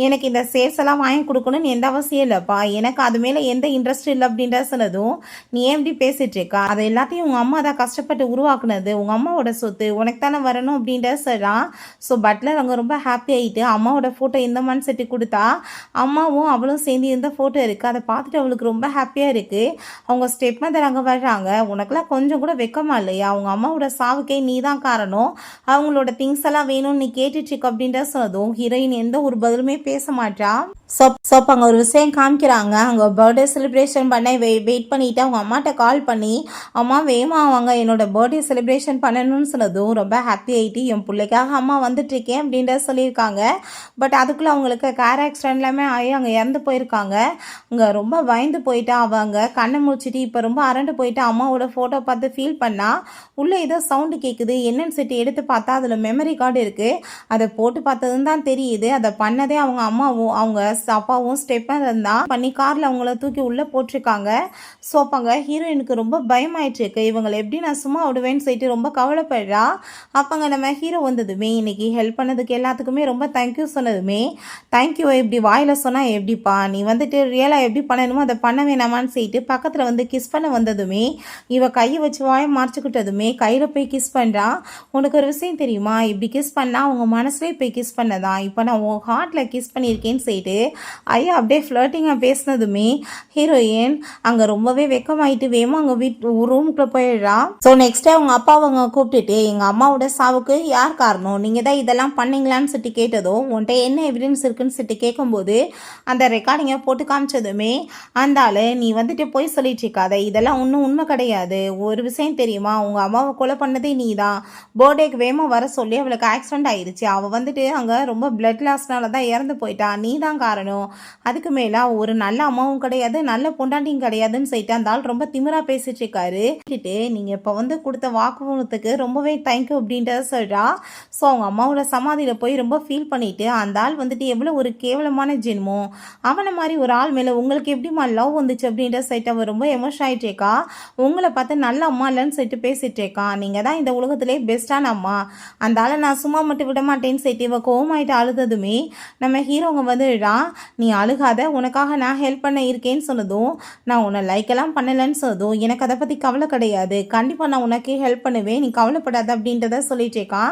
எனக்கு இந்த சேல்ஸ் எல்லாம் வாங்கி கொடுக்கணும்னு எந்த அவசியம் இல்லைப்பா, எனக்கு அது மேலே எந்த இன்ட்ரெஸ்ட் இல்லை அப்படின்ற சொன்னதும் நீ ஏன் இப்படி பேசிகிட்டு இருக்கா, அது எல்லாத்தையும் உங்கள் அம்மா தான் கஷ்டப்பட்டு உருவாக்குனது, உங்கள் அம்மாவோட சொத்து உனக்கு தானே வரணும் அப்படின்ற சொல்கிறான். ஸோ பட்லர் அவங்க ரொம்ப ஹாப்பி ஆகிட்டு அம்மாவோட ஃபோட்டோ இந்த மண் செட்டு கொடுத்தா அம்மாவும் அவளும் சேர்ந்து இருந்த ஃபோட்டோ இருக்குது, அதை பார்த்துட்டு அவளுக்கு ரொம்ப ஹாப்பியாக இருக்குது. அவங்க ஸ்டெப் மதர் அங்கே வர்றாங்க. உனக்குலாம் கொஞ்சம் கூட வெக்கமா இல்லையா, அவங்க அம்மாவோட சாவுக்கே நீ தான் காரணம், அவங்களோட திங்ஸ் எல்லாம் வேணும்னு நீ கேட்டுட்ருக்க அப்படின்ற சொன்னதும் ஹீரோயின் எந்த ஒரு பதிலுமே பேச மாட்டா. ஸோ அங்கே ஒரு விஷயம் காமிக்கிறாங்க. அங்கே பர்த்டே செலிப்ரேஷன் பண்ண வெயிட் பண்ணிவிட்டு அவங்க அம்மாட்ட கால் பண்ணி அம்மா வேமா அவங்க என்னோட பர்த்டே செலிப்ரேஷன் பண்ணணும்னு சொன்னதும் ரொம்ப ஹாப்பி ஆகிட்டு என் பிள்ளைக்காக அம்மா வந்துட்டுருக்கேன் அப்படின்ற சொல்லியிருக்காங்க. பட் அதுக்குள்ளே அவங்களுக்கு கார் ஆக்சிடென்ட் எல்லாமே ஆகி அங்கே இறந்து போயிருக்காங்க. அங்கே ரொம்ப பயந்து போயிட்டா அவங்க கண்ணை முடிச்சிட்டு இப்போ ரொம்ப அரண்டு போயிட்டு அம்மாவோட ஃபோட்டோ பார்த்து ஃபீல் பண்ணா. உள்ளே ஏதோ சவுண்டு கேட்குது, என்னன்னு சொல்லிட்டு எடுத்து பார்த்தா அதில் மெமரி கார்டு இருக்குது, அதை போட்டு பார்த்ததுன்னு தான் தெரியுது அதை பண்ணதே அவங்க அம்மாவும் அவங்க ப்ளஸ் அப்பாவும் ஸ்டெப்பாக இருந்தால் பண்ணி காரில் அவங்கள தூக்கி உள்ளே போட்டிருக்காங்க. ஸோ அப்போங்க ஹீரோயினுக்கு ரொம்ப பயமாயிட்டுருக்கு. இவங்களை எப்படி நான் சும்மா விடுவேன்னு சொல்லிட்டு ரொம்ப கவலைப்படுறா. அப்போங்க நம்ம ஹீரோ வந்ததுமே இன்னைக்கு ஹெல்ப் பண்ணதுக்கு எல்லாத்துக்குமே ரொம்ப தேங்க்யூ சொன்னதுமே, தேங்க்யூ இப்படி வாயில் சொன்னால் எப்படிப்பா, நீ வந்துட்டு ரியலாக எப்படி பண்ணணுமோ அதை பண்ண வேணாமான்னு சொல்லிட்டு பக்கத்தில் வந்து கிஸ் பண்ண வந்ததுமே இவ கையை வச்சு வாயை மறைச்சிக்கிட்டதுமே கையில் போய் கிஸ் பண்ணுறா. உனக்கு ஒரு விஷயம் தெரியுமா, இப்படி கிஸ் பண்ணால் அவங்க மனசுலேயே போய் கிஸ் பண்ணதான், இப்போ நான் உன் ஹார்ட்டில் கிஸ் பண்ணியிருக்கேன்னு சொல்லிட்டு ஐயா அப்படியே ஃப்ளர்ட்டிங்காக பேசினதுமே ஹீரோயின் அங்கே ரொம்பவே வெக்கமாயிட்டு வேமா அங்கே ரூமுக்குள்ளே போயிடுறா. ஸோ நெக்ஸ்ட் அவங்க அப்பாவை அவங்க கூப்பிட்டுட்டு எங்கள் அம்மாவோட சாவுக்கு யார் காரணம், நீங்கள் தான் இதெல்லாம் பண்ணீங்களான்னு சொல்லிட்டு கேட்டதும் உன்கிட்ட என்ன எவிடன்ஸ் இருக்குன்னு சொல்லிட்டு கேட்கும்போது அந்த ரெக்கார்டிங்கை போட்டு காமிச்சதுமே அந்த ஆள் நீ வந்துட்டு போய் சொல்லிட்டு இருக்காத, இதெல்லாம் ஒன்றும் உண்மை கிடையாது, ஒரு விஷயம் தெரியுமா, உங்கள் அம்மாவை கொலை பண்ணதே நீ தான், பர்த்டேக்கு வேகமாக வர சொல்லி அவளுக்கு ஆக்சிடென்ட் ஆயிடுச்சு, அவள் வந்துட்டு அங்கே ரொம்ப பிளட் லாஸ்னால தான் இறந்து போயிட்டா, நீ தான் காரணம், அதுக்கு மேலே ஒரு நல்ல அம்மாவும் கிடையாது நல்ல பொண்டாட்டியும் கிடையாதுன்னு சொல்லிட்டு அந்த ஆள் ரொம்ப திமிரா பேசிட்டு இருக்காரு. நீங்கள் இப்போ வந்து கொடுத்த வாக்குமூலத்துக்கு ரொம்பவே தேங்க்யூ அப்படின்றத சொல்கிறா. ஸோ அவங்க அம்மாவோட சமாதியில் போய் ரொம்ப ஃபீல் பண்ணிட்டு அந்த ஆள் வந்துட்டு எவ்வளோ ஒரு கேவலமான ஜென்மோ, அவனை மாதிரி ஒரு ஆள் மேலே உங்களுக்கு எப்படிமா லவ் வந்துச்சு அப்படின்ற சொல்லிட்டு அவன் ரொம்ப எமோஷன் ஆகிட்டேக்கா. உங்களை பார்த்து நல்ல அம்மா இல்லைன்னு சொல்லிட்டு பேசிட்டேக்கா, நீங்கள் தான் இந்த உலகத்திலே பெஸ்ட்டான அம்மா, அந்த ஆளை நான் சும்மா மட்டும் விட மாட்டேன்னு சொல்லிட்டு இவ கோவமாயிட்டு அழுததுமே நம்ம ஹீரோங்க வந்துடுறா. நீ அழுகாத, உனக்காக நான் ஹெல்ப் பண்ண இருக்கேன்னு சொன்னதும், நான் உன்னை லைக்கெல்லாம் பண்ணலைன்னு சொன்னதும், எனக்கு அதை பற்றி கவலை கிடையாது, கண்டிப்பாக நான் உனக்கு ஹெல்ப் பண்ணுவேன், நீ கவலைப்படாத அப்படின்றத சொல்லிட்டேக்கா.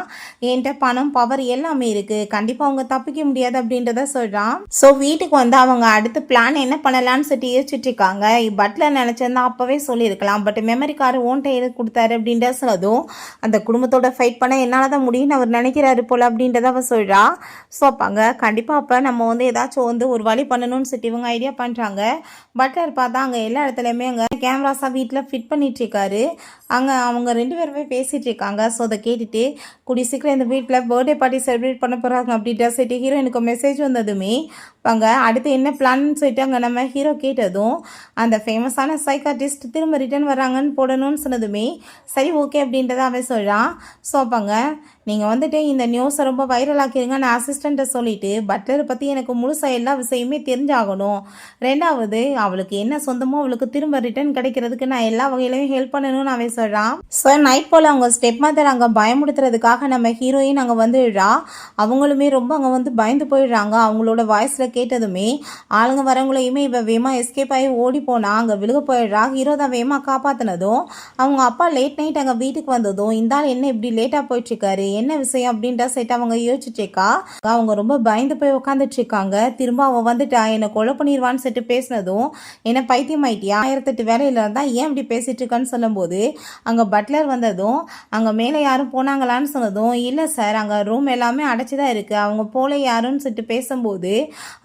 என்கிட்ட பணம் பவர் எல்லாமே இருக்குது, கண்டிப்பாக அவங்க தப்பிக்க முடியாது அப்படின்றத சொல்கிறான். ஸோ வீட்டுக்கு வந்து அவங்க அடுத்த பிளான் என்ன பண்ணலான்னு சொல்லி யோசிச்சுட்டு இருக்காங்க. பட்லர் நினச்சிருந்தா அப்போவே சொல்லியிருக்கலாம், பட் மெமரி கார்டு ஓன்ட்ட எது கொடுத்தாரு அப்படின்ற சொன்னதும் அந்த குடும்பத்தோட ஃபைட் பண்ண என்னால் தான் முடியும்னு அவர் நினைக்கிறாரு போல் அப்படின்றத அவர் சொல்கிறா. ஸோ அப்பாங்க கண்டிப்பாக அப்போ நம்ம வந்து ஏதாச்சும் வந்து ஒரு வழி பண்ணணும்னு சொல்லிட்டு இவங்க ஐடியா பண்ணுறாங்க. பட்லர் பார்த்தா அங்கே எல்லா இடத்துலையுமே அங்கே கேமராஸாக வீட்டில் ஃபிட் பண்ணிட்டு இருக்காரு. அங்கே அவங்க 2 பேருமே பேசிகிட்டு இருக்காங்க. ஸோ அதை கேட்டுட்டு கூடிய சீக்கிரம் இந்த வீட்டில் பர்த்டே பார்ட்டி செலிப்ரேட் பண்ண போகிறாங்க அப்படின்ற சொல்லிட்டு ஹீரோயினுக்கு மெசேஜ் வந்ததுமே அங்கே அடுத்து என்ன பிளான்னு சொல்லிட்டு அங்கே நம்ம ஹீரோ கேட்டதும் அந்த ஃபேமஸான சைக்காட்டிஸ்ட் திரும்ப ரிட்டர்ன் வராங்கன்னு போடணும்னு சொன்னதுமே சரி ஓகே அப்படின்றத அவன் சொல்கிறான். ஸோ அப்போங்க நீங்கள் வந்துட்டு இந்த நியூஸை ரொம்ப வைரல் ஆக்கிடுங்க, நான் அசிஸ்டண்ட்டை சொல்லிவிட்டு பட்லரை பற்றி எனக்கு முழுசாக எல்லா விஷயமே தெரிஞ்சாகணும், 2வது அவளுக்கு என்ன சொந்தமோ அவளுக்கு திரும்ப ரிட்டர்ன் கிடைக்கிறதுக்கு நான் எல்லா வகையிலையும் ஹெல்ப் பண்ணணும்னு அவன் சொல்கிறான். ஸோ நைட் போல் அவங்க ஸ்டெப் மதர் அங்கே பயமுடுத்துறதுக்காக நம்ம ஹீரோயின் அங்கே வந்துடுறா. அவங்களுமே ரொம்ப அங்கே வந்து பயந்து போயிடுறாங்க. அவங்களோட வாய்ஸில் கேட்டதுமே ஆளுங்க வரவங்களையுமே இவ வேமா எஸ்கேப் ஆகி ஓடி போனா அங்கே விழுக போயிடுறா. ஹீரோ தான் வேமா காப்பாற்றினதும் அவங்க அப்பா லேட் நைட் அங்கே வீட்டுக்கு வந்ததும் இந்த ஆள் என்ன இப்படி லேட்டாக போயிட்டுருக்காரு, என்ன விஷயம் அப்படின்ற சைட்டு அவங்க யோசிச்சுட்டேக்கா. அவங்க ரொம்ப பயந்து போய் உட்காந்துட்டு இருக்காங்க. திரும்ப அவன் வந்துட்டா என்னை கொலை பண்ணிடுவான்னு சொல்லிட்டு பேசினதும் என்ன பைத்தியம் ஆயிட்டியா, 1008 வேலையில் இருந்தால் ஏன் இப்படி பேசிட்டு இருக்கான்னு சொல்லும்போது அங்கே பட்லர் வந்ததும் அங்கே மேலே யாரும் போனாங்களான்னு சொன்னதும் இல்லை சார் அங்கே ரூம் எல்லாமே அடைச்சி தான் இருக்குது, அவங்க போல யாருன்னு சொல்லிட்டு பேசும்போது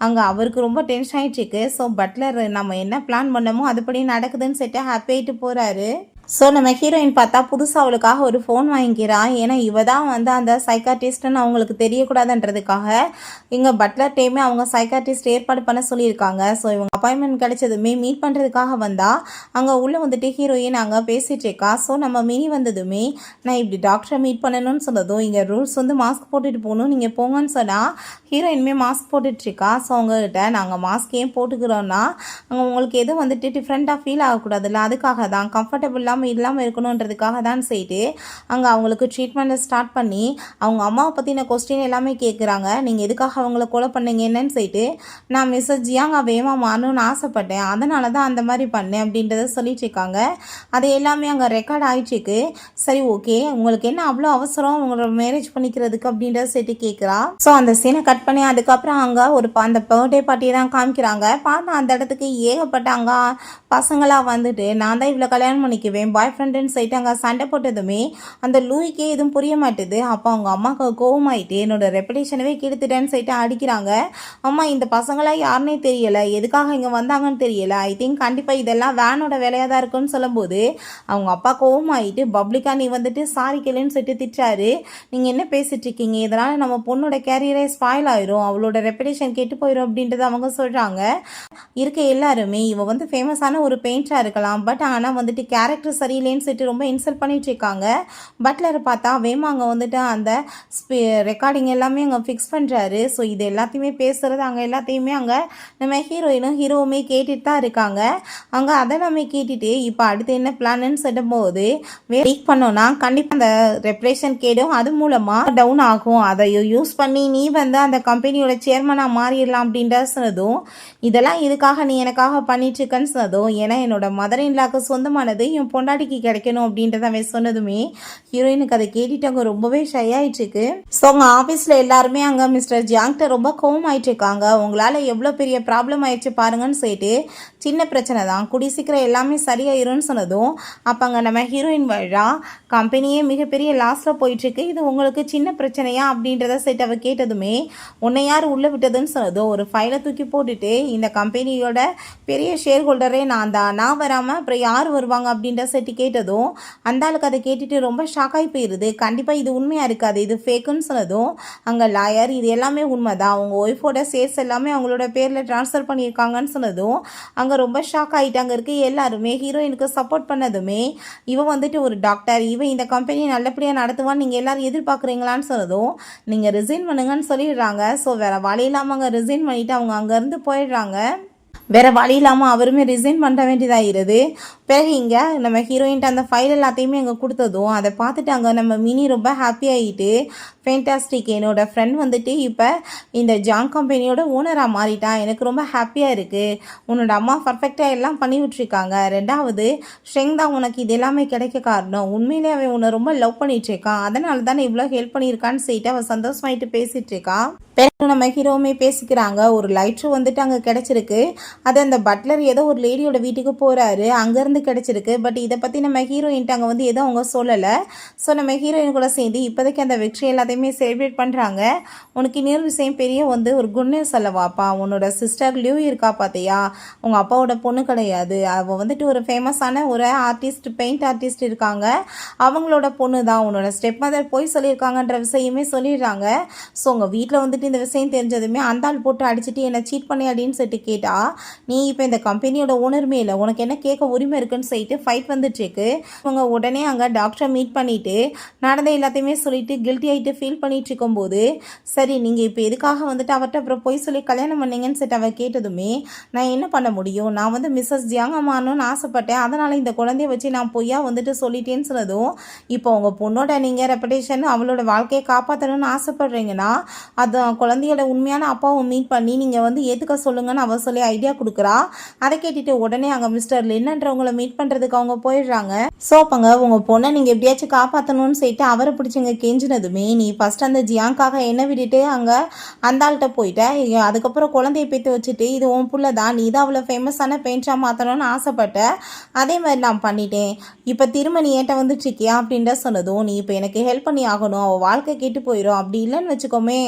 அங்கே அவருக்கு ரொம்ப டென்ஷன் ஆகிட்டுருக்கு. ஸோ பட்லர் நம்ம என்ன பிளான் பண்ணமோ அதுபடி நடக்குதுன்னு சொல்லிட்டு ஹாப்பி ஆகிட்டு போகிறாரு. ஸோ நம்ம ஹீரோயின் பார்த்தா புதுசாக அவளுக்காக ஒரு ஃபோன் வாங்கிக்கிறான். ஏன்னா இவ தான் வந்து அந்த சைக்காட்டிஸ்ட்னு அவங்களுக்கு தெரியக்கூடாதுன்றதுக்காக இங்கே பட்லர் டேமே அவங்க சைக்காட்டிஸ்ட் ஏற்பாடு பண்ண சொல்லியிருக்காங்க. ஸோ இவங்க அப்பாயின்மெண்ட் கிடைச்சதுமே மீட் பண்ணுறதுக்காக வந்தால் அங்கே உள்ளே வந்துட்டு ஹீரோயின் அங்கே பேசிகிட்டு இருக்கா. ஸோ நம்ம மினி வந்ததுமே நான் இப்படி டாக்டரை மீட் பண்ணணும்னு சொன்னதும் இங்கே ரூல்ஸ் வந்து மாஸ்க் போட்டுட்டு போகணும், நீங்கள் போங்கன்னு சொன்னால் ஹீரோயினுமே மாஸ்க் போட்டுட்ருக்கா. ஸோ அவங்ககிட்ட நாங்கள் மாஸ்க் ஏன் போட்டுக்கிறோன்னா அங்கே உங்களுக்கு எதுவும் வந்துட்டு டிஃப்ரெண்ட்டாக ஃபீல் ஆகக்கூடாதுல்ல, அதுக்காக தான் கம்ஃபர்டபுளாக இல்லாமல் இருக்கணுன்றதுக்காக தான் செய்யிட்டு அங்கே அவங்களுக்கு ட்ரீட்மெண்ட்டை ஸ்டார்ட் பண்ணி அவங்க அம்மாவை பற்றின கொஸ்டின் எல்லாமே கேட்குறாங்க. நீங்கள் எதுக்காக அவங்கள கொலை பண்ணீங்க என்னன்னு சொல்லிட்டு நான் மிஸ்ஸஸ் ஜியாங்கா வேகமாக மாறணும்னு ஆசைப்பட்டேன், அதனால தான் அந்த மாதிரி பண்ணேன் அப்படின்றத சொல்லிட்டு இருக்காங்க. அது எல்லாமே அங்கே ரெக்கார்ட் ஆகிட்டுருக்கு. சரி ஓகே உங்களுக்கு என்ன அவ்வளோ அவசரம் உங்களோட மேரேஜ் பண்ணிக்கிறதுக்கு அப்படின்றத சொல்லிட்டு கேட்குறா. ஸோ அந்த சீனை கட் பண்ணி அதுக்கப்புறம் அங்கே அந்த பர்த்டே பார்ட்டியை தான் காமிக்கிறாங்க. பார்த்தா அந்த இடத்துக்கு ஏகப்பட்ட அங்கே பசங்களாக வந்துட்டு நான் தான் இவ்வளோ கல்யாணம் பண்ணிக்குவேன் பாய் ஃப்ரெண்டுன்னு சொல்லிட்டு அங்கே சண்டை போட்டதுமே அந்த லூயிக்கே எதுவும் புரிய மாட்டுது. அப்போ அவங்க அம்மாவுக்கு கோவமாயிட்டு என்னோட ரெப்புடேஷனவே கெடுத்துட்டேன்னு சொல்லிட்டு அடிக்கிறாங்க. அம்மா இந்த பசங்களாம் யாருன்னே தெரியலை, எதுக்காக இங்கே வந்தாங்கன்னு தெரியலை, ஐ திங்க் கண்டிப்பாக இதெல்லாம் வேனோட வேலையாக தான் இருக்குன்னு சொல்லும்போது அவங்க அப்பா கோவமாயிட்டு பப்ளிக்காக நீ வந்துட்டு சாரி கேளுன்னு சொல்லிட்டு திட்டாரு. நீங்கள் என்ன பேசிட்டு இருக்கீங்க, இதனால் நம்ம பொண்ணோட கேரியரே ஸ்பாயில் ஆயிரும், அவளோட ரெப்புடேஷன் கெட்டு போயிடும் அப்படின்றத அவங்க சொல்கிறாங்க. இருக்க எல்லாருமே இவ வந்து ஃபேமஸான ஒரு பெயிண்டராக இருக்கலாம், பட் ஆனால் வந்துட்டு கேரக்டர் சரியில்லைன்னு சொல்லிட்டு ரொம்ப இன்சல்ட் பண்ணிட்டு இருக்காங்க. பட்லரை பார்த்தா வேமா அங்கே வந்துட்டு அந்த ரெக்கார்டிங் எல்லாமே அங்கே ஃபிக்ஸ் பண்ணுறாரு. ஸோ இது எல்லாத்தையுமே பேசுகிறது அங்கே எல்லாத்தையுமே அங்கே நம்ம ஹீரோயினும் ஹீரோவுமே கேட்டுட்டு தான் இருக்காங்க. அங்கே அதை நம்ம கேட்டுட்டு இப்போ அடுத்து என்ன பிளான்னு சொல்லும் போது லீக் பண்ணோன்னா கண்டிப்பாக அந்த ரெப்ரேஷன் கேடும் அது மூலமாக டவுன் ஆகும். அதை யூஸ் பண்ணி நீ வந்து அந்த கம்பெனியோட சேர்மனாக மாறிடலாம் அப்படின்ற சொன்னதும், இதெல்லாம் இதுக்காக நீ எனக்காக பண்ணிட்டுருக்கன்னு சொன்னதும், ஏன்னா என்னோட மதர் இன்லாக்கு சொந்தமானது என் பொண்டாட்டிக்கு கிடைக்கணும் அப்படின்றத அவன் சொன்னதுமே ஹீரோயினுக்கு அதை கேட்டுட்டு அங்கே ரொம்பவே ஷை ஆயிட்டுருக்கு. ஸோ அவங்க ஆஃபீஸில் எல்லாருமே அங்கே மிஸ்டர் ஜியாங்கிட்ட ரொம்ப கோவம் ஆயிட்டு இருக்காங்க. உங்களால் எவ்வளோ பெரிய ப்ராப்ளம் ஆயிடுச்சு பாருங்கன்னு சொல்லிட்டு, சின்ன பிரச்சனை தான் கூடி சீக்கிரம் எல்லாமே சரியாயிரும்னு சொன்னதும், அப்போ அங்கே நம்ம ஹீரோயின் வழா கம்பெனியே மிகப்பெரிய லாஸில் போயிட்டுருக்கு, இது உங்களுக்கு சின்ன பிரச்சனையா அப்படின்றத செட் அவ கேட்டதுமே, உன்னை யார் உள்ளே விட்டதுன்னு சொன்னதும் ஒரு ஃபைலை தூக்கி போட்டுட்டு இந்த கம்பெனியோட பெரிய ஷேர் ஹோல்டரே நான் தான், நான் வராமல் அப்புறம் யார் வருவாங்க அப்படின்ற செட்டு கேட்டதும் அந்த ஆளுக்கு அதை கேட்டுட்டு ரொம்ப ஷாக்காகி போயிடுது. கண்டிப்பாக இது உண்மையாக இருக்காது, இது ஃபேக்குன்னு சொன்னதும் அங்கே லாயர் இது எல்லாமே உண்மை தான், அவங்க ஒய்ஃபோட ஷேர்ஸ் எல்லாமே அவங்களோட பேரில் ட்ரான்ஸ்ஃபர் பண்ணியிருக்காங்கன்னு சொன்னதும் அங்கே ரொம்ப ஷாக் ஆகிட்டாங்க. இருக்கு எல்லாருமே ஹீரோயினுக்கு சப்போர்ட் பண்ணதுமே, இவன் வந்துட்டு ஒரு டாக்டர், இவன் இந்த கம்பெனியை நல்லபடியாக நடத்துவான்னு நீங்கள் எல்லோரும் எதிர்பார்க்குறீங்களான்னு சொன்னதும் நீங்கள் ரிசைன் பண்ணுங்கன்னு சொல்லிடுறாங்க. ஸோ வேறு வழி இல்லாமல் அங்கே ரிசைன் பண்ணிவிட்டு அவங்க அங்கேருந்து போயிடுறாங்க. வேறு வழி இல்லாமல் அவருமே ரிசைன் பண்ண வேண்டியதாகிடுது. பிறகு இங்கே நம்ம ஹீரோயின்ட்டு அந்த ஃபைல் எல்லாத்தையுமே அங்கே கொடுத்ததும் அதை பார்த்துட்டு அங்கே நம்ம மினி ரொம்ப ஹாப்பி ஆகிட்டு, ஃபேண்டாஸ்டிக் என்னோடய ஃப்ரெண்ட் வந்துட்டு இப்போ இந்த ஜாங் கம்பெனியோட ஓனராக மாறிட்டான், எனக்கு ரொம்ப ஹாப்பியாக இருக்குது, உன்னோட அம்மா பர்ஃபெக்டாக எல்லாம் பண்ணி விட்டுருக்காங்க, ரெண்டாவது ஷெங் தான் உனக்கு இது எல்லாமே கிடைக்க காரணம், உண்மையிலே அவன் உன்னை ரொம்ப லவ் பண்ணிகிட்ருக்கான், அதனால தானே இவ்வளோ ஹெல்ப் பண்ணியிருக்கான்னு சொல்லிட்டு அவன் சந்தோஷமாயிட்டு பேசிகிட்டு இருக்கான். பிறகு நம்ம ஹீரோவுமே பேசிக்கிறாங்க. ஒரு லைட்ரு வந்துட்டு அங்கே கிடச்சிருக்கு, அது அந்த பட்லர் ஏதோ ஒரு லேடியோட வீட்டுக்கு போகிறாரு, அங்கேருந்து கிடச்சிருக்கு. பட் இதை பற்றி நம்ம ஹீரோயின்ட்டு அங்கே வந்து எதுவும் அவங்க சொல்லலை. ஸோ நம்ம ஹீரோயின் கூட சேர்ந்து இப்போதைக்கு அந்த வெற்றி எல்லாத்தையுமே செலிப்ரேட் பண்ணுறாங்க. உனக்கு இன்னொரு விஷயம் பெரிய வந்து ஒரு குட் நியூஸ் சொல்லவாப்பா, உன்னோட சிஸ்டர் லியூ இருக்கா பார்த்தியா, உங்கள் அப்பாவோட பொண்ணு கிடையாது, அவள் வந்துட்டு ஒரு ஃபேமஸான ஒரு ஆர்டிஸ்ட், பெயிண்ட் ஆர்டிஸ்ட் இருக்காங்க, அவங்களோட பொண்ணு தான், உன்னோட ஸ்டெப் மதர் போய் சொல்லியிருக்காங்கன்ற விஷயமே சொல்லிடுறாங்க. ஸோ உங்கள் வீட்டில் வந்துட்டு இந்த விஷயம் தெரிஞ்சதுமே அந்த ஆள் போட்டு அடிச்சுட்டு என்னை சீட் பண்ணி அப்படின்னு சொல்லிட்டு கேட்டா, நீ இப்போ இந்த கம்பெனியோட ஓனருமே இல்லை, உனக்கு என்ன கேட்க உரிமை இருக்குன்னு சொல்லிட்டு ஃபைட் வந்துட்டுருக்கு. அவங்க உடனே அங்கே டாக்டரை மீட் பண்ணிவிட்டு நடந்த எல்லாத்தையுமே சொல்லிட்டு கில்ட்டி ஆகிட்டு ஃபீல் பண்ணிட்டு இருக்கும்போது, சரி நீங்கள் இப்போ எதுக்காக வந்துட்டு அவர்கிட்ட அப்புறம் போய் சொல்லி கல்யாணம் பண்ணீங்கன்னு சொல்லிட்டு அவள் கேட்டதுமே, நான் என்ன பண்ண முடியும், நான் வந்து மிஸ்ஸஸ் ஜியாங் அம்மானுன்னு ஆசைப்பட்டேன், அதனால் இந்த குழந்தைய வச்சு நான் பொய்யா வந்துட்டு சொல்லிட்டேன்னு சொன்னதும், இப்போ உங்கள் பொண்ணோட நீங்கள் ரெப்புடேஷன் அவளோட வாழ்க்கையை காப்பாற்றணும்னு ஆசைப்பட்றீங்கன்னா அது குழந்தையோட உண்மையான அப்பாவை மீட் பண்ணி நீங்கள் வந்து ஏற்றுக்க சொல்லுங்கன்னு அவள் சொல்லி ஐடியா கொடுக்குறா. அதை கேட்டுட்டு உடனே அங்கே மிஸ்டர் லின்னன்றவங்களை மீட் பண்ணுறதுக்கு அவங்க போயிடுறாங்க. ஸோ அப்போங்க உங்கள் பொண்ணை நீங்கள் எப்படியாச்சும் காப்பாற்றணும்னு சொல்லிட்டு அவரை பிடிச்சிங்க கெஞ்சினதுமே, நீ ஃபஸ்ட் அந்த ஜியாங்காக என்ன விட்டுட்டு அங்கே அந்த ஆள்கிட்ட போயிட்ட, அதுக்கப்புறம் குழந்தைய பேத்து வச்சுட்டு இது உன் புள்ள தான், நீ தான் அவ்வளோ ஃபேமஸான பெயிண்டாக மாற்றணும்னு ஆசைப்பட்ட, அதே மாதிரி நான் பண்ணிட்டேன், இப்போ திரும்ப நீ ஏன்ட்ட வந்துட்டுருக்கியா அப்படின்ற சொன்னதும், நீ இப்போ எனக்கு ஹெல்ப் பண்ணி ஆகணும், அவள் வாழ்க்கை கேட்டு போயிடும், அப்படி இல்லைன்னு வச்சுக்கோமே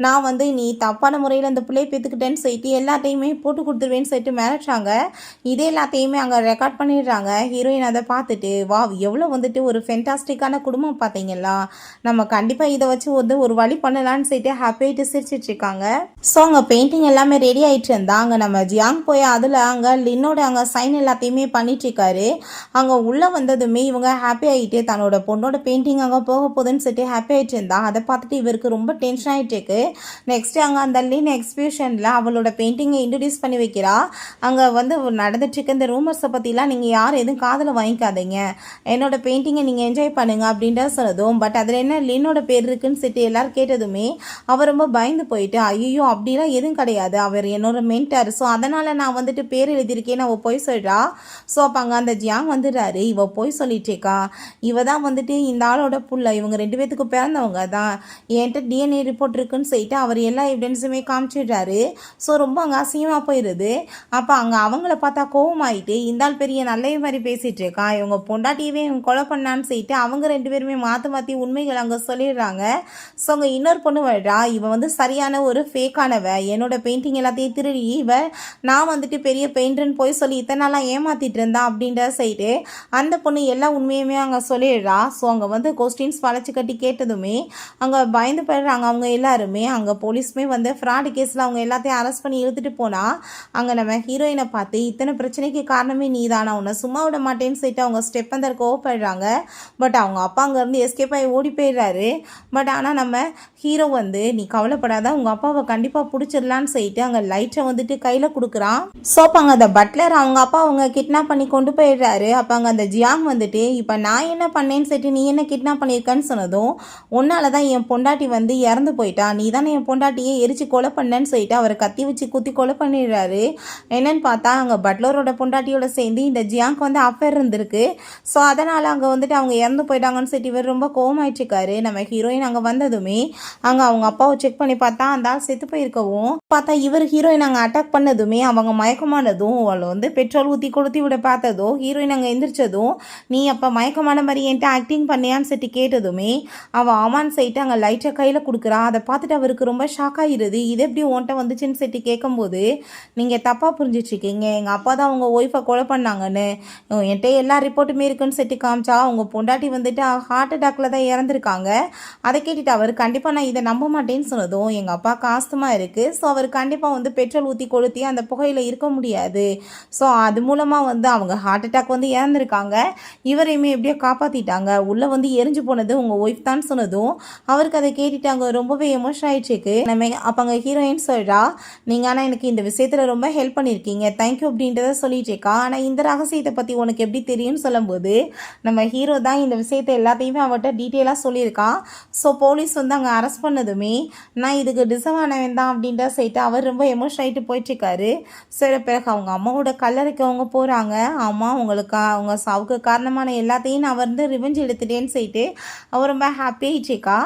நான் வந்து நீ தப்பான முறையில் அந்த பிள்ளையை பேத்துக்கிட்டேன்னு சொல்லிட்டு எல்லாத்தையுமே போட்டு கொடுத்துருவேன்னு சொல்லிட்டு மிரட்டுறாங்க. இதே எல்லாத்தையுமே அங்கே ரெக்கார்ட் பண்ணிடுறாங்க. ஹீரோயின் அதை பார்த்துட்டு, வா எவ்வளோ வந்துட்டு ஒரு ஃபென்டாஸ்டிக்கான குடும்பம் பார்த்தீங்களா, நம்ம கண்டிப்பாக இதை வச்சு வந்து ஒரு வழி பண்ணலான்னு சொல்லிட்டு ஹாப்பியாகிட்டு சிரிச்சிட்ருக்காங்க. ஸோ அங்கே பெயிண்டிங் எல்லாமே ரெடி ஆகிட்டு இருந்தா அங்கே நம்ம ஜியாங் போய் அதில் அங்கே லின்னோட அங்கே சைன் எல்லாத்தையுமே பண்ணிட்டுருக்காரு. அங்கே உள்ளே வந்ததுமே இவங்க ஹாப்பி ஆகிட்டு தன்னோட பொண்ணோட பெயிண்டிங் அங்கே போக போகுதுன்னு சொல்லிட்டு ஹாப்பி ஆகிட்டு இருந்தா. அதை பார்த்துட்டு இவருக்கு ரொம்ப டென்ஷன் ஆகிட்டு இருக்கு. நெக்ஸ்ட்டு அங்கே அந்த லின் எக்ஸிபிஷனில் அவளோட பெயிண்டிங்கை இன்ட்ரடியூஸ் பண்ணி வைக்கிறா. அங்கே வந்து நடந்துட்டுருக்க இந்த ரூமர்ஸை பற்றிலாம் நீங்கள் யார் எதுவும் காதில் வாங்கிக்காதீங்க, என்னோட பெயிண்டிங்கை நீங்கள் என்ஜாய் பண்ணுங்கள் அப்படின்ற சொன்னதும், பட் அதில் என்ன லின்னோட பேர் இருக்குன்னு சொல்லிட்டு எல்லோரும் கேட்டதுமே அவர் ரொம்ப பயந்து போயிட்டு, ஐயோ அப்படிலாம் எதுவும் கிடையாது, அவர் என்னோட மென்டர், ஸோ அதனால் நான் வந்துட்டு பேர் எழுதியிருக்கேன்னு அவள் போய் சொல்கிறா. ஸோ அப்போ அங்கே அந்த ஜியாங் வந்துடுறாரு. இவள் போய் சொல்லிட்டுருக்கா, இவ தான் வந்துட்டு இந்த ஆளோட புள்ள, இவங்க 2 பேத்துக்கு பிறந்தவங்க தான், என்கிட்ட டிஎன்ஏ ரிப்போர்ட் இருக்குன்னு சொல்லிட்டு அவர் எல்லா எவிடன்ஸுமே காமிச்சிடுறாரு. ஸோ ரொம்ப அங்கே அசிங்கமாக போயிடுது. அப்போ அங்கே அவங்கள பார்த்தா கோவமாயிட்டு, இந்த ஆள் பெரிய நல்ல மாதிரி பேசிகிட்டு இருக்கான், இவங்க பொண்டாட்டியவே இவங்க கொலை பண்ணான்னு சொல்லிட்டு அவங்க 2 பேருமே மாற்றி உண்மைகள் அங்கே சொல்லிடுறாங்க. ஸோ அங்கே இன்னொரு பொண்ணு வர்றா, இவன் வந்து சரியான ஒரு ஃபேக்கானவ, என்னோட பெயிண்டிங் எல்லாத்தையும் திருடி நான் வந்துட்டு பெரிய பெயிண்டர்னு போய் சொல்லி இத்தனை நாளாக ஏமாற்றிட்டு இருந்தான் அப்படின்ற சைடு அந்த பொண்ணு எல்லா உண்மையுமே அங்கே சொல்லிடுறா. ஸோ அங்கே வந்து கொஸ்டின்ஸ் வளைச்சி கட்டி கேட்டதுமே அங்கே பயந்து போயிடுறாங்க அவங்க எல்லாருமே. அங்கே போலீஸுமே வந்து ஃப்ராடு கேஸில் அவங்க எல்லாத்தையும் அரெஸ்ட் பண்ணி இழுத்துட்டு போனால் அங்கே நம்ம ஹீரோயினை பார்த்து, இத்தனை பிரச்சனைக்கு காரணமே நீ தானா, உன்னை சும்மா விட மாட்டேன்னு சொல்லிட்டு அவங்க ஸ்டெப் வந்து கோவப்படுறாங்க. பட் அவங்க அப்பா அங்கேருந்து எஸ்கேப் ஆகி ஓடி போயிடுறாரு. பட் ஆனால் நம்ம ஹீரோ வந்து நீ கவலைப்படாத, உங்கள் அப்பாவை கண்டிப்பாக பிடிச்சிடலான்னு சொல்லிட்டு அங்கே லைட்டை வந்துட்டு கையில் கொடுக்குறான். ஸோ அப்போ அங்கே அந்த பட்லர் அவங்க அப்பா அவங்க கிட்னாப் பண்ணி கொண்டு போயிடுறாரு. அப்போ அங்கே அந்த ஜியாங் வந்துட்டு இப்போ நான் என்ன பண்ணேன்னு சொல்லிட்டு நீ என்ன கிட்னாப் பண்ணியிருக்கேன்னு சொன்னதும், உன்னால தான் என் பொண்டாட்டி வந்து இறந்து போயிட்டா, நீ தானே என் பொண்டாட்டியை எரிச்சு கொலை பண்ணேன்னு சொல்லிட்டு அவரை கத்தி வச்சு குத்தி கொலை பண்ணிடுறாரு. என்னன்னு பார்த்தா அங்கே பட்லரோட பொண்டாட்டியோட சேர்ந்து இந்த ஜியாங்க்கு வந்து அஃபேர் இருந்திருக்கு. ஸோ அதனால் அங்கே வந்துட்டு அவங்க இறந்து போயிட்டாங்கன்னு சொல்லிட்டு இவர் ரொம்ப கோவமாயிட்டுருக்காரு. நம்ம ஹீரோயின் அங்கே வந்ததுமே அங்கே அவங்க அப்பாவை செக் பண்ணி பார்த்தா அந்த ஆள் செத்து போயிருக்கவும் பார்த்தா இவர் ஹீரோயின் அங்கே அட்டாக் பண்ணதுமே அவங்க மயக்கமானதும் அவளை வந்து பெட்ரோல் ஊற்றி கொளுத்தி விட பார்த்ததும் ஹீரோயின் அங்கே எந்திரிச்சதும் நீ அப்போ மயக்கமான மாதிரி என்கிட்ட ஆக்டிங் பண்ணியான்னு சொல்லிட்டு கேட்டதுமே அவள் ஆமான்னு சொல்லிட்டு அங்கே லைட்டை கையில் கொடுக்குறா. அதை பார்த்துட்டு அவருக்கு ரொம்ப ஷாக் ஆகிடுது. இது எப்படி உன்ட்ட வந்துச்சுன்னு சொல்லிட்டு கேட்கும்போது நீங்கள் தப்பாக புரிஞ்சிட்ருக்கீங்க, எங்கள் அப்பா தான் அவங்க ஒய்ஃபை கொலை பண்ணாங்கன்னு என்கிட்ட எல்லா ரிப்போர்ட்டுமே இருக்குன்னு சொல்லிட்டு காமிச்சா அவங்க பொண்டாட்டி வந்துட்டு ஹார்ட் அட்டாக்ல தான் இறந்துருக்காங்க. அதை கேட்டுட்டு அவர் கண்டிப்பாக நான் இதை நம்ப மாட்டேன்னு சொன்னதும் எங்கள் அப்பாவுக்கு ஆஸ்துமா இருக்குது, ஸோ அவர் கண்டிப்பாக வந்து பெட்ரோல் ஊற்றி கொளுத்தி அந்த புகையில் இருக்க முடியாது, ஸோ அது மூலமாக வந்து அவங்க ஹார்ட் அட்டாக் வந்து இறந்துருக்காங்க, இவரையுமே எப்படியோ காப்பாற்றிட்டாங்க, உள்ளே வந்து எரிஞ்சு போனது உங்கள் ஒய்ஃப் தான் சொன்னதும் அவருக்கு அதை கேட்டுட்டாங்க ரொம்பவே எமோஷன் ஆயிடுச்சுக்கு. நம்ம அப்போ அங்கே ஹீரோயின் சொல்கிறா, நீங்கள் ஆனால் எனக்கு இந்த விஷயத்தில் ரொம்ப ஹெல்ப் பண்ணியிருக்கீங்க, தேங்க்யூ அப்படின்றத சொல்லிட்டு இருக்கா. ஆனால் இந்த ரகசியத்தை பற்றி உனக்கு எப்படி தெரியும்னு சொல்லும்போது நம்ம ஹீரோ தான் இந்த விஷயத்தை எல்லாத்தையுமே அவர்கிட்ட டீட்டெயிலாக சொல்லியிருக்கான். ஸோ போலீஸ் வந்து அங்கே அரெஸ்ட் பண்ணதுமே நான் இதுக்கு டிசர்வ் ஆனவன் தான் அப்படின்ற சொல்லிட்டு அவர் ரொம்ப எமோஷன் ஆகிட்டு போயிட்டுருக்காரு. சில பிறகு அவங்க அம்மாவோட கல்லறைக்கு அவங்க போகிறாங்க. அம்மா உங்களுக்கு அவங்க சாவுக்கு காரணமான எல்லாத்தையும் நான் வந்து ரிவெஞ்ச் எடுத்துட்டேன்னு சொல்லிட்டு அவர் ரொம்ப ஹாப்பியாகிட்டுருக்கா.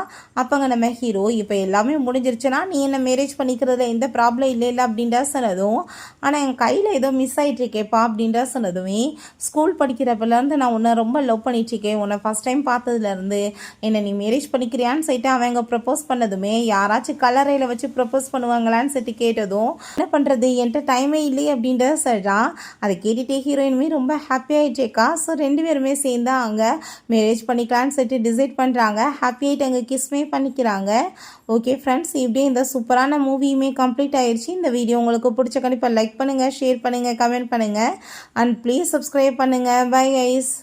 அப்போங்க நம்ம ஹீரோ இப்போ எல்லாமே முடிஞ்சிருச்சுன்னா நீ என்ன மேரேஜ் பண்ணிக்கிறதுல எந்த ப்ராப்ளம் இல்லை அப்படின்ற சொன்னதும், ஆனால் என் கையில் ஏதோ மிஸ் ஆகிட்டுருக்கேப்பா அப்படின்ற சொன்னதுமே ஸ்கூல் படிக்கிறப்பலேருந்து நான் உன்னை ரொம்ப லவ் பண்ணிட்டுருக்கேன், உன்னை ஃபஸ்ட் டைம் பார்த்ததுலேருந்து என்னை நீ மேரேஜ் பண்ணிக்கிறியான்னு சொல்லிட்டு அவங்க ப்ரப்போஸ் பண்ணதுமே யாராச்சும் கல்லறையில் வச்சு ப்ரப்போஸ் பண்ணுவாங்களான்னு சொல்லிட்டு கேட்டதும் என்ன பண்ணுறது என்கிட்ட டைமே இல்லையே அப்படின்றத சொல்கிறான். அதை கேட்டுகிட்டே ஹீரோயினுமே ரொம்ப ஹாப்பியாகிட்டேக்கா. ஸோ ரெண்டு பேருமே சேர்ந்து அங்கே மேரேஜ் பண்ணிக்கலான்னு சொல்லிட்டு டிசைட் பண்ணுறாங்க. ஹாப்பியாகிட்டு அங்கே கிஸ்மே பண்ணிக்கிறாங்க. ஓகே ஃப்ரெண்ட்ஸ், இப்படியே இந்த சூப்பரான மூவியுமே கம்ப்ளீட் ஆயிடுச்சு. இந்த வீடியோ உங்களுக்கு பிடிச்ச கண்டிப்பாக லைக் பண்ணுங்கள், ஷேர் பண்ணுங்கள், கமெண்ட் பண்ணுங்கள் அண்ட் ப்ளீஸ் சப்ஸ்கிரைப் பண்ணுங்கள். Bye guys.